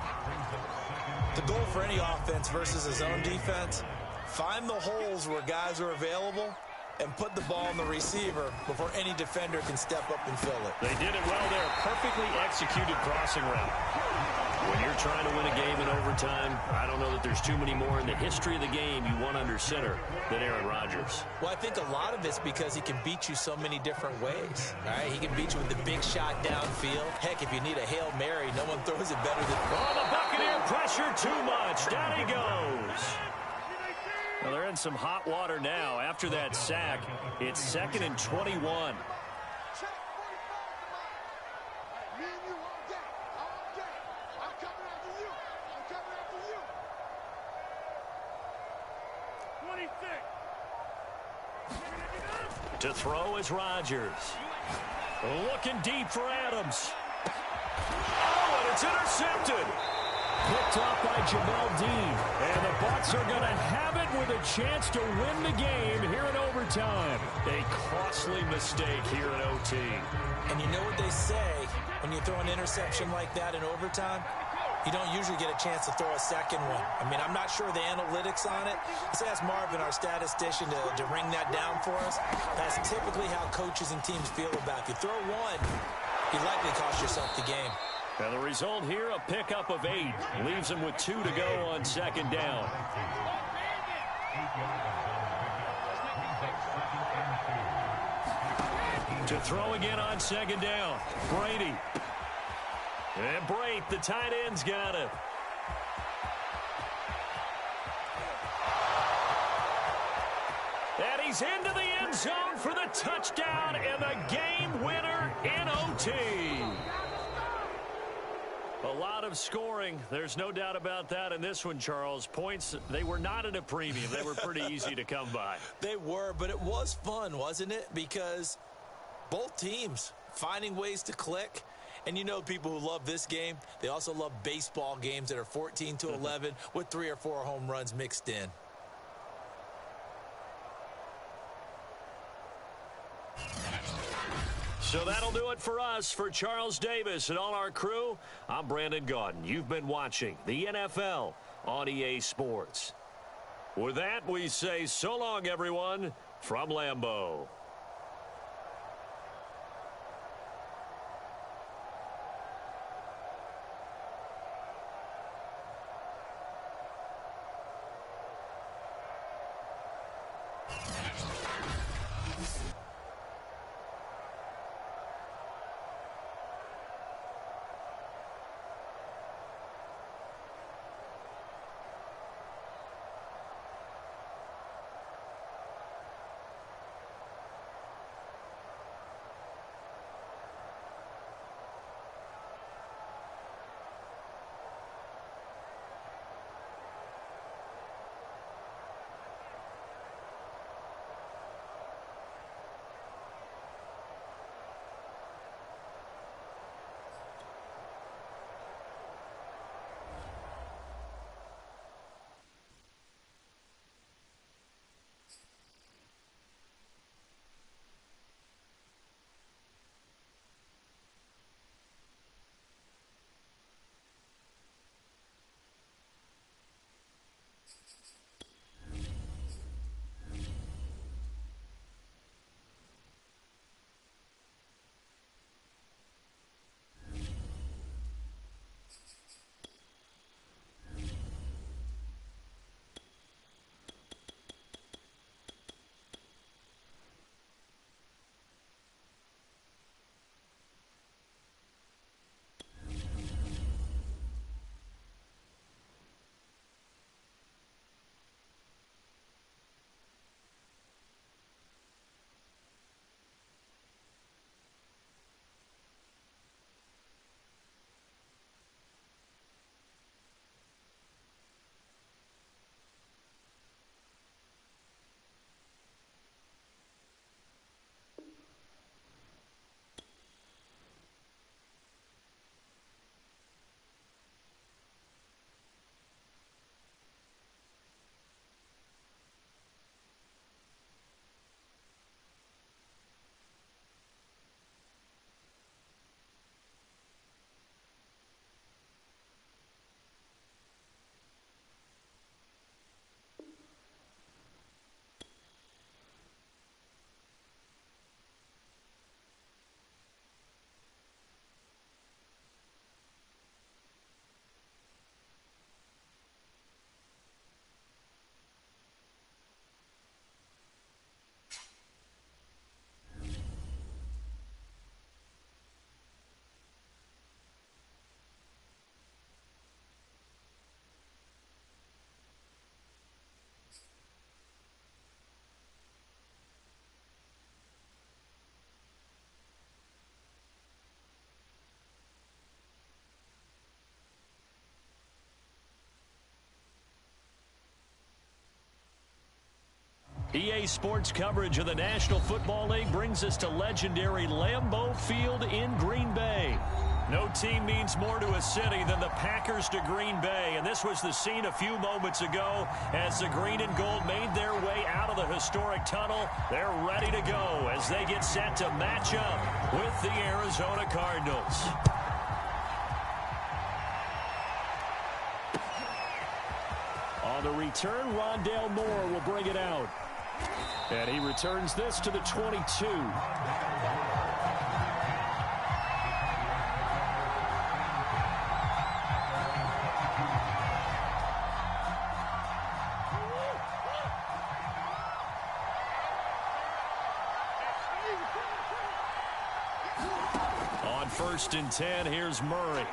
The goal for any offense versus a zone defense, find the holes where guys are available and put the ball in the receiver before any defender can step up and fill it. They did it well there. Perfectly executed crossing route. When you're trying to win a game in overtime, I don't know that there's too many more in the history of the game you want under center than Aaron Rodgers. Well, I think a lot of it's because he can beat you so many different ways. All right, he can beat you with the big shot downfield. Heck, if you need a Hail Mary, no one throws it better than... Oh, the Buccaneer pressure too much. Down he goes. Well, they're in some hot water now. After that sack, it's 2nd and 21. To throw is Rodgers. Looking deep for Adams. Oh, and it's intercepted. Picked off by Jamel Dean. And the Bucs are going to have it with a chance to win the game here in overtime. A costly mistake here in OT. And you know what they say when you throw an interception like that in overtime? You don't usually get a chance to throw a second one. I mean, I'm not sure the analytics on it. Let's ask Marvin, our statistician, to ring that down for us. That's typically how coaches and teams feel about it. If you throw one, you likely cost yourself the game. And the result here, a pickup of 8. Leaves him with 2 to go on second down. To throw again on second down. Brady. And Brate, the tight end's got it. And he's into the end zone for the touchdown and the game winner in OT. A lot of scoring. There's no doubt about that in this one, Charles. Points, they were not at a premium. They were pretty easy to come by. They were, but it was fun, wasn't it? Because both teams finding ways to click. And you know people who love this game, they also love baseball games that are 14-11 with 3 or 4 home runs mixed in. So that'll do it for us. For Charles Davis and all our crew, I'm Brandon Gaudin. You've been watching the NFL on EA Sports. With that, we say so long, everyone, from Lambeau. EA Sports coverage of the National Football League brings us to legendary Lambeau Field in Green Bay. No team means more to a city than the Packers to Green Bay, and this was the scene a few moments ago as the green and gold made their way out of the historic tunnel. They're ready to go as they get set to match up with the Arizona Cardinals. On the return, Rondale Moore will bring it out. And he returns this to the 22. 1st and 10. Here's Murray.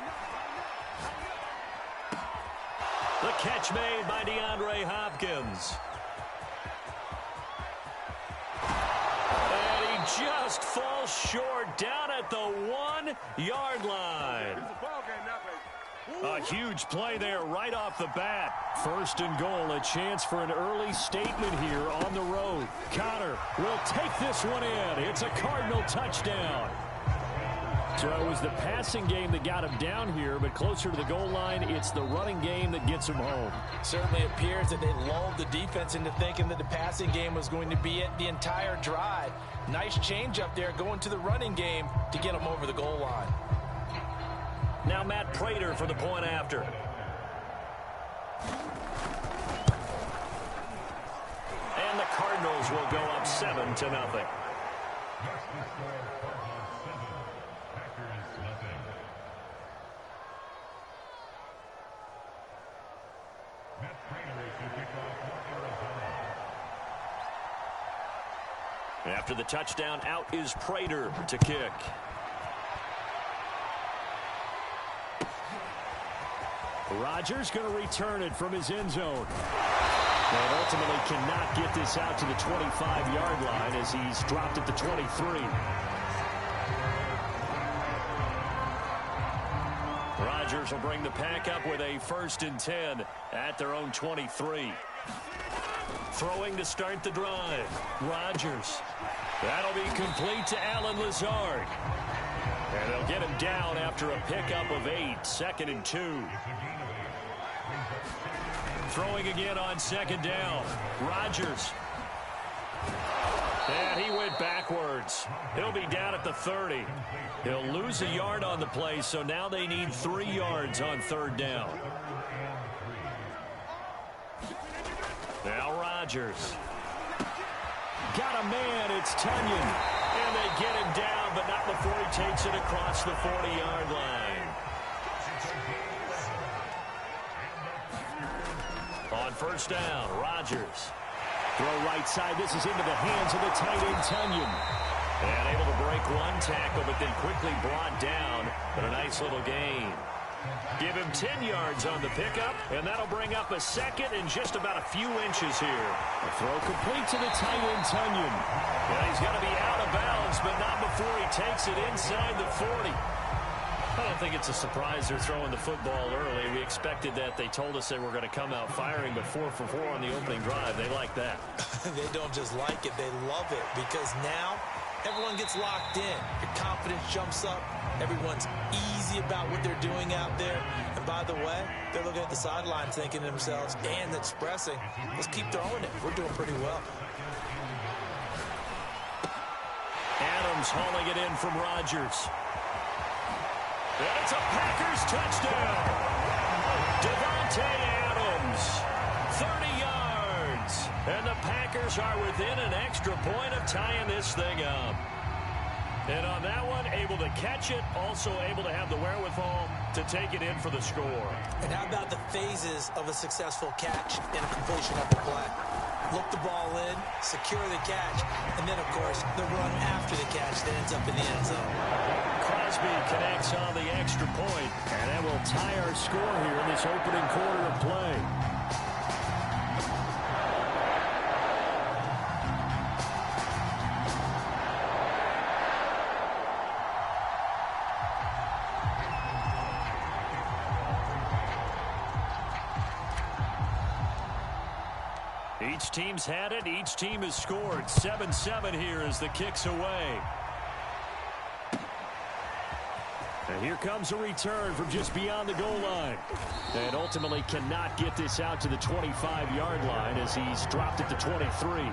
The catch made by DeAndre Hopkins. And he just falls short down at the 1-yard line. A huge play there right off the bat. 1st and goal, a chance for an early statement here on the road. Connor will take this one in. It's a Cardinal touchdown. So it was the passing game that got him down here, but closer to the goal line, it's the running game that gets him home. Certainly appears that they lulled the defense into thinking that the passing game was going to be it the entire drive. Nice change up there going to the running game to get him over the goal line. Now Matt Prater for the point after. And the Cardinals will go up 7-0. After the touchdown, out is Prater to kick. Rodgers going to return it from his end zone. And ultimately cannot get this out to the 25-yard line as he's dropped at the 23. Rodgers will bring the pack up with a 1st and 10 at their own 23. Throwing to start the drive. Rodgers. That'll be complete to Allen Lazard. And they'll get him down after a pickup of 8. 2nd and 2. Throwing again on 2nd down. Rodgers. And he went backwards. He'll be down at the 30. He'll lose a yard on the play, so now they need 3 yards on 3rd down. Now Rodgers. Got a man, it's Tunyon. And they get him down, but not before he takes it across the 40-yard line. On 1st down, Rodgers. Throw right side. This is into the hands of the tight end, Tunyon. And able to break one tackle, but then quickly brought down. But a nice little gain. Give him 10 yards on the pickup, and that'll bring up a 2nd and just about a few inches here. A throw complete to the tight end, Tunyon. And he's got to be out of bounds, but not before he takes it inside the 40. I don't think it's a surprise they're throwing the football early. We expected that. They told us they were going to come out firing, but 4 for 4 on the opening drive. They like that. They don't just like it. They love it because now everyone gets locked in. Your confidence jumps up. Everyone's easy about what they're doing out there. And by the way, they're looking at the sidelines thinking to themselves and expressing, let's keep throwing it. We're doing pretty well. Adams hauling it in from Rodgers. And it's a Packers touchdown. Devontae Adams, 30 yards. And the Packers are within an extra point of tying this thing up. And on that one, able to catch it, also able to have the wherewithal to take it in for the score. And how about the phases of a successful catch and a completion of the play? Look the ball in, secure the catch, and then, of course, the run after the catch that ends up in the end zone. Crosby connects on the extra point, and that will tie our score here in this opening quarter of play. Each team's had it. Each team has scored. 7-7 here as the kick's away. And here comes a return from just beyond the goal line. And ultimately cannot get this out to the 25-yard line as he's dropped at the 23.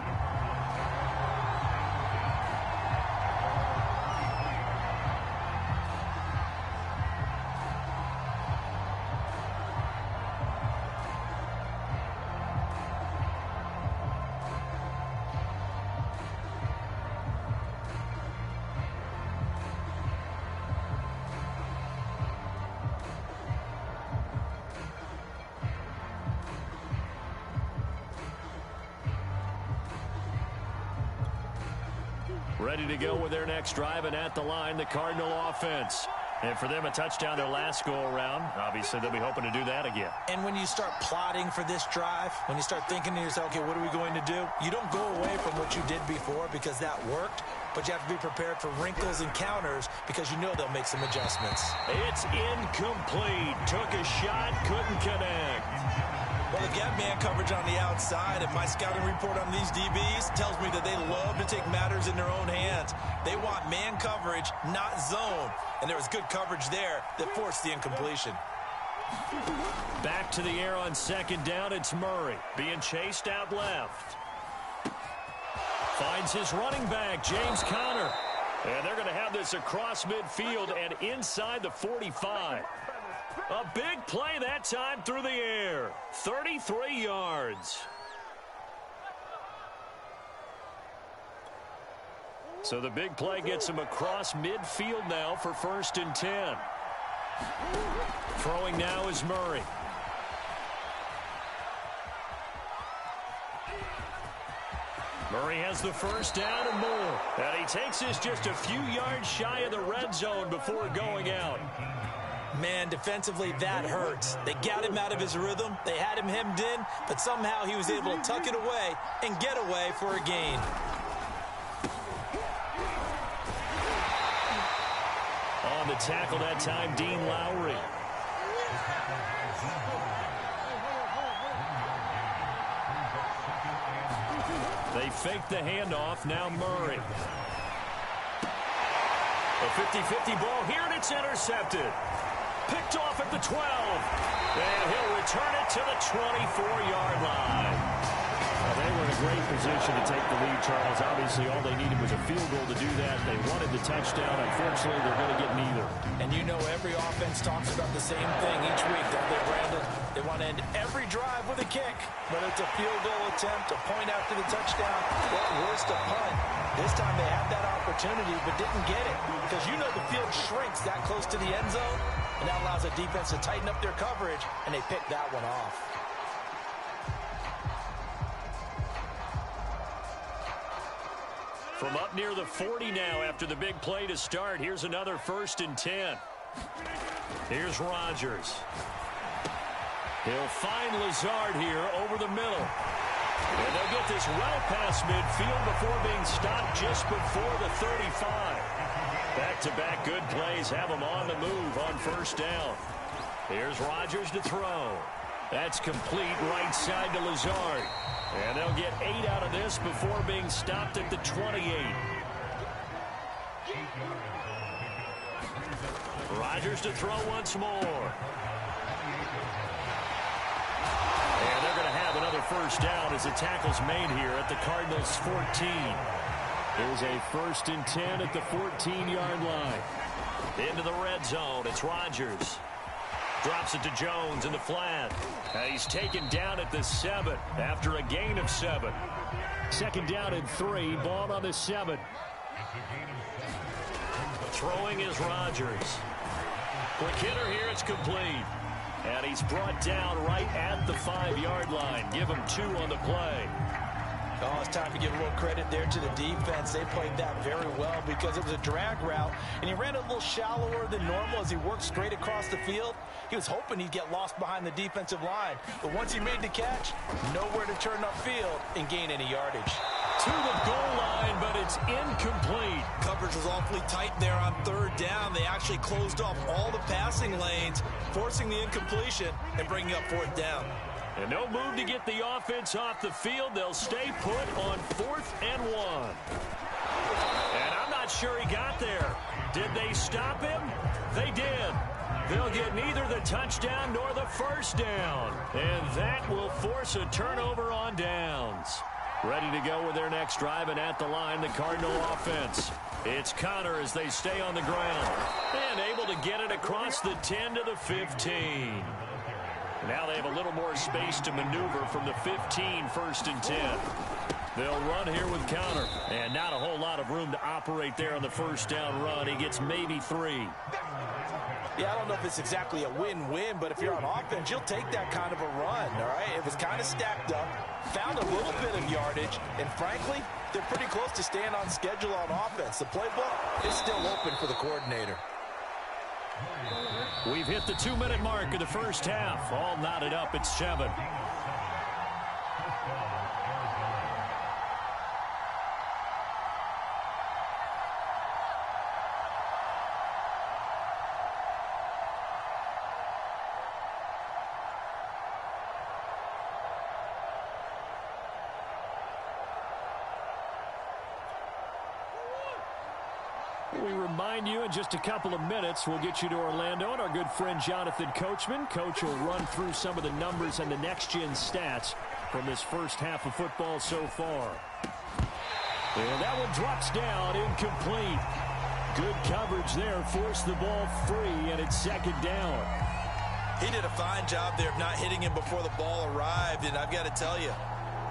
Ready to go with their next drive, and at the line, the Cardinal offense. And for them, a touchdown their last go-around. Obviously, they'll be hoping to do that again. And when you start plotting for this drive, when you start thinking to yourself, okay, what are we going to do? You don't go away from what you did before because that worked, but you have to be prepared for wrinkles and counters because you know they'll make some adjustments. It's incomplete. Took a shot, couldn't connect. Well, they got man coverage on the outside, and my scouting report on these DBs tells me that they love to take matters in their own hands. They want man coverage, not zone. And there was good coverage there that forced the incompletion. Back to the air on second down. It's Murray being chased out left. Finds his running back, James Conner. And they're going to have this across midfield and inside the 45. A big play that time through the air. 33 yards. So the big play gets him across midfield now for 1st and 10. Throwing now is Murray. Murray has the first down and more. And he takes this just a few yards shy of the red zone before going out. Man, defensively, that hurts. They got him out of his rhythm. They had him hemmed in, but somehow he was able to tuck it away and get away for a gain. On the tackle that time, Dean Lowry. They fake the handoff. Now Murray. A 50-50 ball here, and it's intercepted. Picked off at the 12. And he'll return it to the 24-yard line. Well, they were in a great position to take the lead, Charles. Obviously, all they needed was a field goal to do that. They wanted the touchdown. Unfortunately, they're going to get neither. And you know every offense talks about the same thing each week, don't they, Brandon? They want to end every drive with a kick. Whether it's a field goal attempt, a point after the touchdown, or worst, a punt. This time they had that opportunity but didn't get it. Because you know the field shrinks that close to the end zone. And that allows the defense to tighten up their coverage, and they pick that one off. From up near the 40 now after the big play to start. Here's another 1st and 10. Here's Rodgers. He'll find Lazard here over the middle. And they'll get this well past midfield before being stopped just before the 35. Back-to-back good plays have him on the move on 1st down. Here's Rodgers to throw. That's complete right side to Lazard. And they'll get 8 out of this before being stopped at the 28. Rodgers to throw once more. And they're going to have another 1st down as the tackle's made here at the Cardinals' 14. Here's a 1st and 10 at the 14-yard line. Into the red zone. It's Rodgers. Drops it to Jones in the flat. He's taken down at the 7 after a gain of 7. 2nd down and 3. Ball on the 7. Throwing is Rodgers. Quick hitter here. It's complete. And he's brought down right at the 5-yard line. Give him 2 on the play. Oh, it's time to give a little credit there to the defense. They played that very well because it was a drag route, and he ran a little shallower than normal as he worked straight across the field. He was hoping he'd get lost behind the defensive line, but once he made the catch, nowhere to turn upfield and gain any yardage. To the goal line, but it's incomplete. Coverage was awfully tight there on 3rd down. They actually closed off all the passing lanes, forcing the incompletion and bringing up 4th down. And no move to get the offense off the field. They'll stay put on 4th and 1. And I'm not sure he got there. Did they stop him? They did. They'll get neither the touchdown nor the 1st down. And that will force a turnover on downs. Ready to go with their next drive, and at the line, the Cardinal offense. It's Conner as they stay on the ground. And able to get it across the 10 to the 15. Now they have a little more space to maneuver from the 15, 1st and 10. They'll run here with Conner. And not a whole lot of room to operate there on the 1st down run. He gets maybe 3. Yeah, I don't know if it's exactly a win-win, but if you're on offense, you'll take that kind of a run, all right? It was kind of stacked up, found a little bit of yardage, and frankly, they're pretty close to staying on schedule on offense. The playbook is still open for the coordinator. We've hit the 2-minute mark of the first half. All knotted up at 7. We remind you in just a couple of minutes we'll get you to Orlando and our good friend Jonathan Coachman. Coach will run through some of the numbers and the next-gen stats from this first half of football so far. And that one drops down, incomplete. Good coverage there, forced the ball free, and it's second down. He did a fine job there of not hitting him before the ball arrived, and I've got to tell you,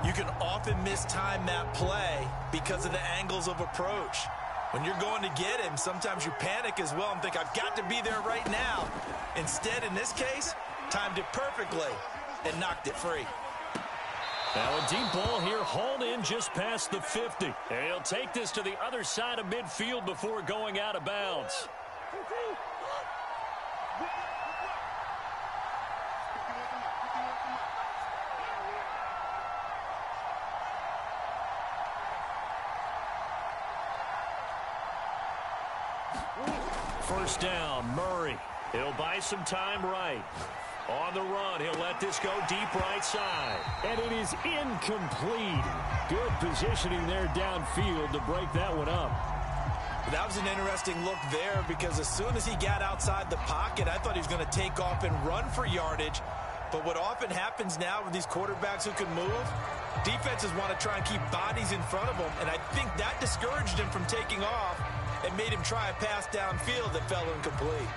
you can often mistime that play because of the angles of approach. When you're going to get him, sometimes you panic as well and think, I've got to be there right now. Instead, in this case, timed it perfectly and knocked it free. Now a deep ball here, hauled in just past the 50. And he'll take this to the other side of midfield before going out of bounds. First down, Murray. He'll buy some time right. On the run, he'll let this go deep right side. And it is incomplete. Good positioning there downfield to break that one up. That was an interesting look there because as soon as he got outside the pocket, I thought he was going to take off and run for yardage. But what often happens now with these quarterbacks who can move, defenses want to try and keep bodies in front of them. And I think that discouraged him from taking off and made him try a pass downfield that fell incomplete.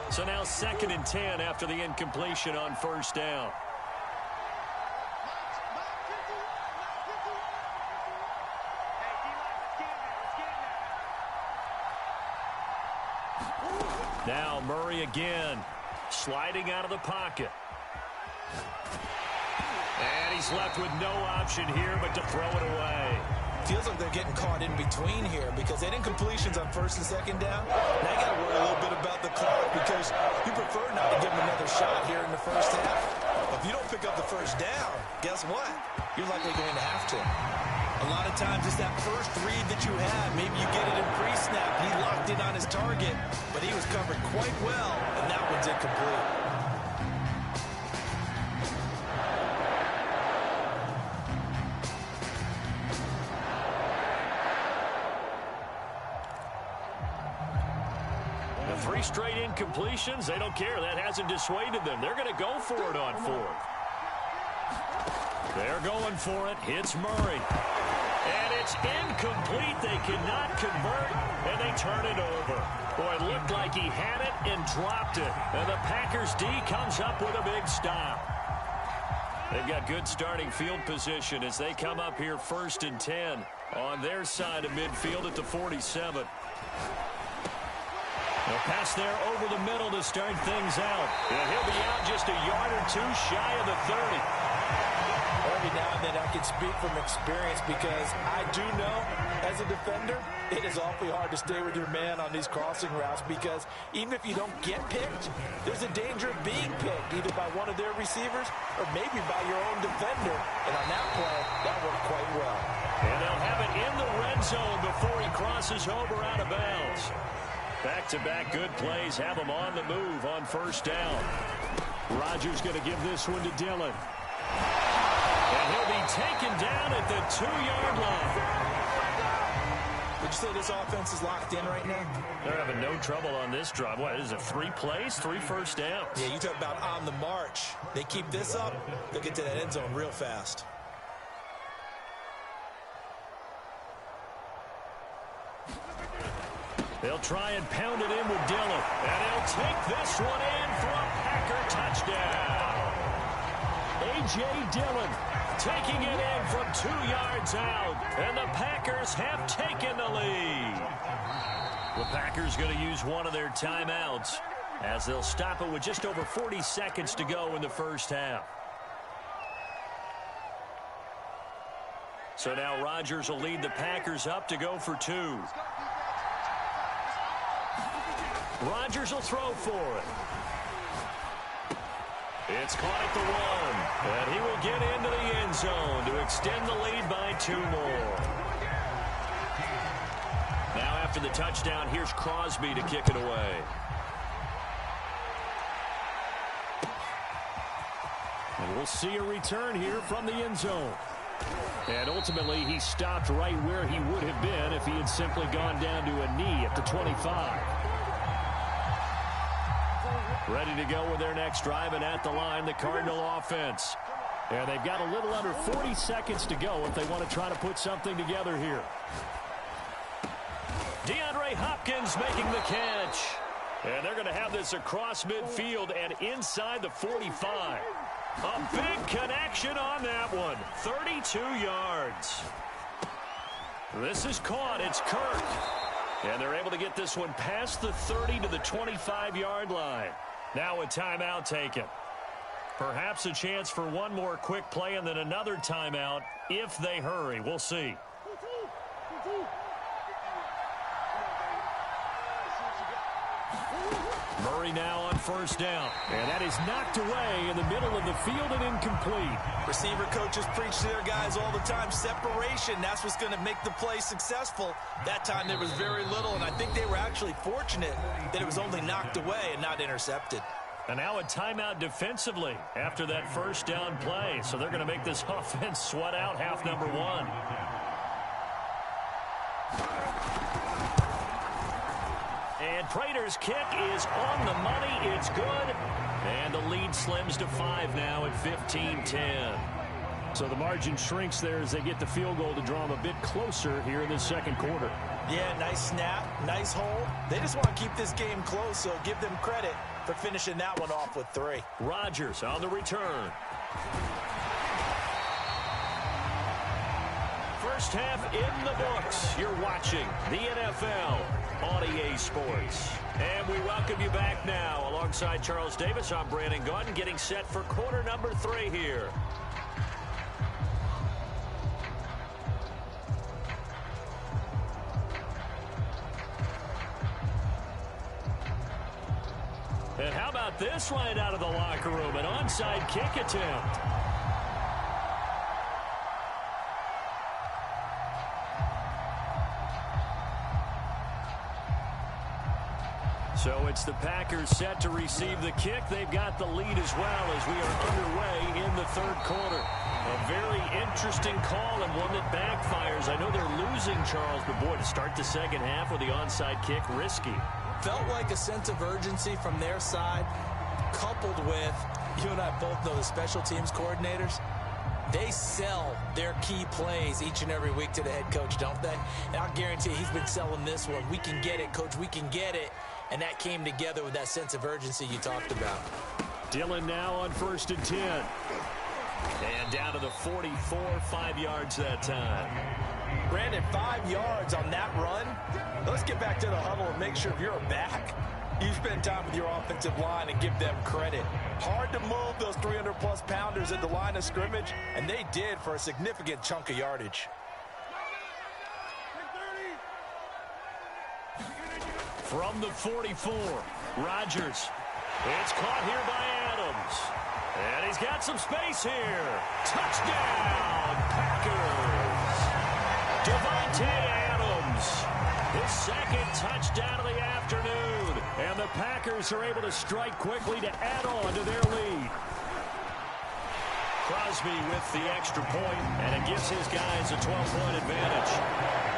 So now 2nd and 10 after the incompletion on first down. Now Murray again, sliding out of the pocket. And he's left with no option here but to throw it away. Feels like they're getting caught in between here because they did incompletions on 1st and 2nd down. Now you got to worry a little bit about the clock because you prefer not to give them another shot here in the first half. But if you don't pick up the first down, guess what? You're likely going to have to. A lot of times it's that first read that you have. Maybe you get it in pre-snap. He locked in on his target, but he was covered quite well, and that one's incomplete. Three straight incompletions. They don't care. That hasn't dissuaded them. They're going to go for it on 4th. They're going for it. Hits Murray. And it's incomplete. They cannot convert, and they turn it over. Boy, it looked like he had it and dropped it. And the Packers D comes up with a big stop. They've got good starting field position as they come up here 1st and 10 on their side of midfield at the 47. A pass there over the middle to start things out. And he'll be out just a yard or two shy of the 30. Every now and then I can speak from experience because I do know as a defender it is awfully hard to stay with your man on these crossing routes because even if you don't get picked, there's a danger of being picked either by one of their receivers or maybe by your own defender. And on that play, that worked quite well. And they'll have it in the red zone before he crosses over out of bounds. Back-to-back good plays have him on the move on first down. Rodgers going to give this one to Dillon. And he'll be taken down at the 2-yard line. Would you say this offense is locked in right now? They're having no trouble on this drive. What is it, 3 plays, 3 first downs? Yeah, you talk about on the march. They keep this up, they'll get to that end zone real fast. They'll try and pound it in with Dillon. And he'll take this one in for a Packer touchdown. A.J. Dillon taking it in from 2 yards out. And the Packers have taken the lead. The Packers going to use one of their timeouts as they'll stop it with just over 40 seconds to go in the first half. So now Rodgers will lead the Packers up to go for 2. Rodgers will throw for it. It's caught at the 1. And he will get into the end zone to extend the lead by 2 more. Now after the touchdown, here's Crosby to kick it away. And we'll see a return here from the end zone. And ultimately, he stopped right where he would have been if he had simply gone down to a knee at the 25. Ready to go with their next drive, and at the line, the Cardinal offense. And they've got a little under 40 seconds to go if they want to try to put something together here. DeAndre Hopkins making the catch. And they're going to have this across midfield and inside the 45. A big connection on that one. 32 yards. This is caught. It's Kirk. And they're able to get this one past the 30 to the 25-yard line. Now a timeout taken. Perhaps a chance for one more quick play and then another timeout if they hurry. We'll see. Murray now on first down. And that is knocked away in the middle of the field and incomplete. Receiver coaches preach to their guys all the time. Separation, that's what's going to make the play successful. That time there was very little, and I think they were actually fortunate that it was only knocked away and not intercepted. And now a timeout defensively after that first down play. So they're going to make this offense sweat out half number 1. And Prater's kick is on the money. It's good. And the lead slims to 5 now at 15-10. So the margin shrinks there as they get the field goal to draw them a bit closer here in the second quarter. Yeah, nice snap, nice hold. They just want to keep this game close, so give them credit for finishing that one off with 3. Rodgers on the return. First half in the books. You're watching the NFL on EA Sports. And we welcome you back now. Alongside Charles Davis, I'm Brandon Gunn, getting set for quarter number 3 here. And how about this right out of the locker room? An onside kick attempt. So it's the Packers set to receive the kick. They've got the lead as well as we are underway in the third quarter. A very interesting call and one that backfires. I know they're losing, Charles, but boy, to start the second half with the onside kick, risky. Felt like a sense of urgency from their side, coupled with, you and I both know the special teams coordinators. They sell their key plays each and every week to the head coach, don't they? And I'll guarantee he's been selling this one. We can get it, coach, we can get it. And that came together with that sense of urgency you talked about. Dillon now on 1st and 10. And down to the 44, 5 yards that time. Brandon, 5 yards on that run. Let's get back to the huddle and make sure if you're a back, you spend time with your offensive line and give them credit. Hard to move those 300-plus pounders at the line of scrimmage, and they did for a significant chunk of yardage. From the 44, Rodgers. It's caught here by Adams. And he's got some space here. Touchdown, Packers. Davante Adams. His second touchdown of the afternoon. And the Packers are able to strike quickly to add on to their lead. Crosby with the extra point, and it gives his guys a 12-point advantage.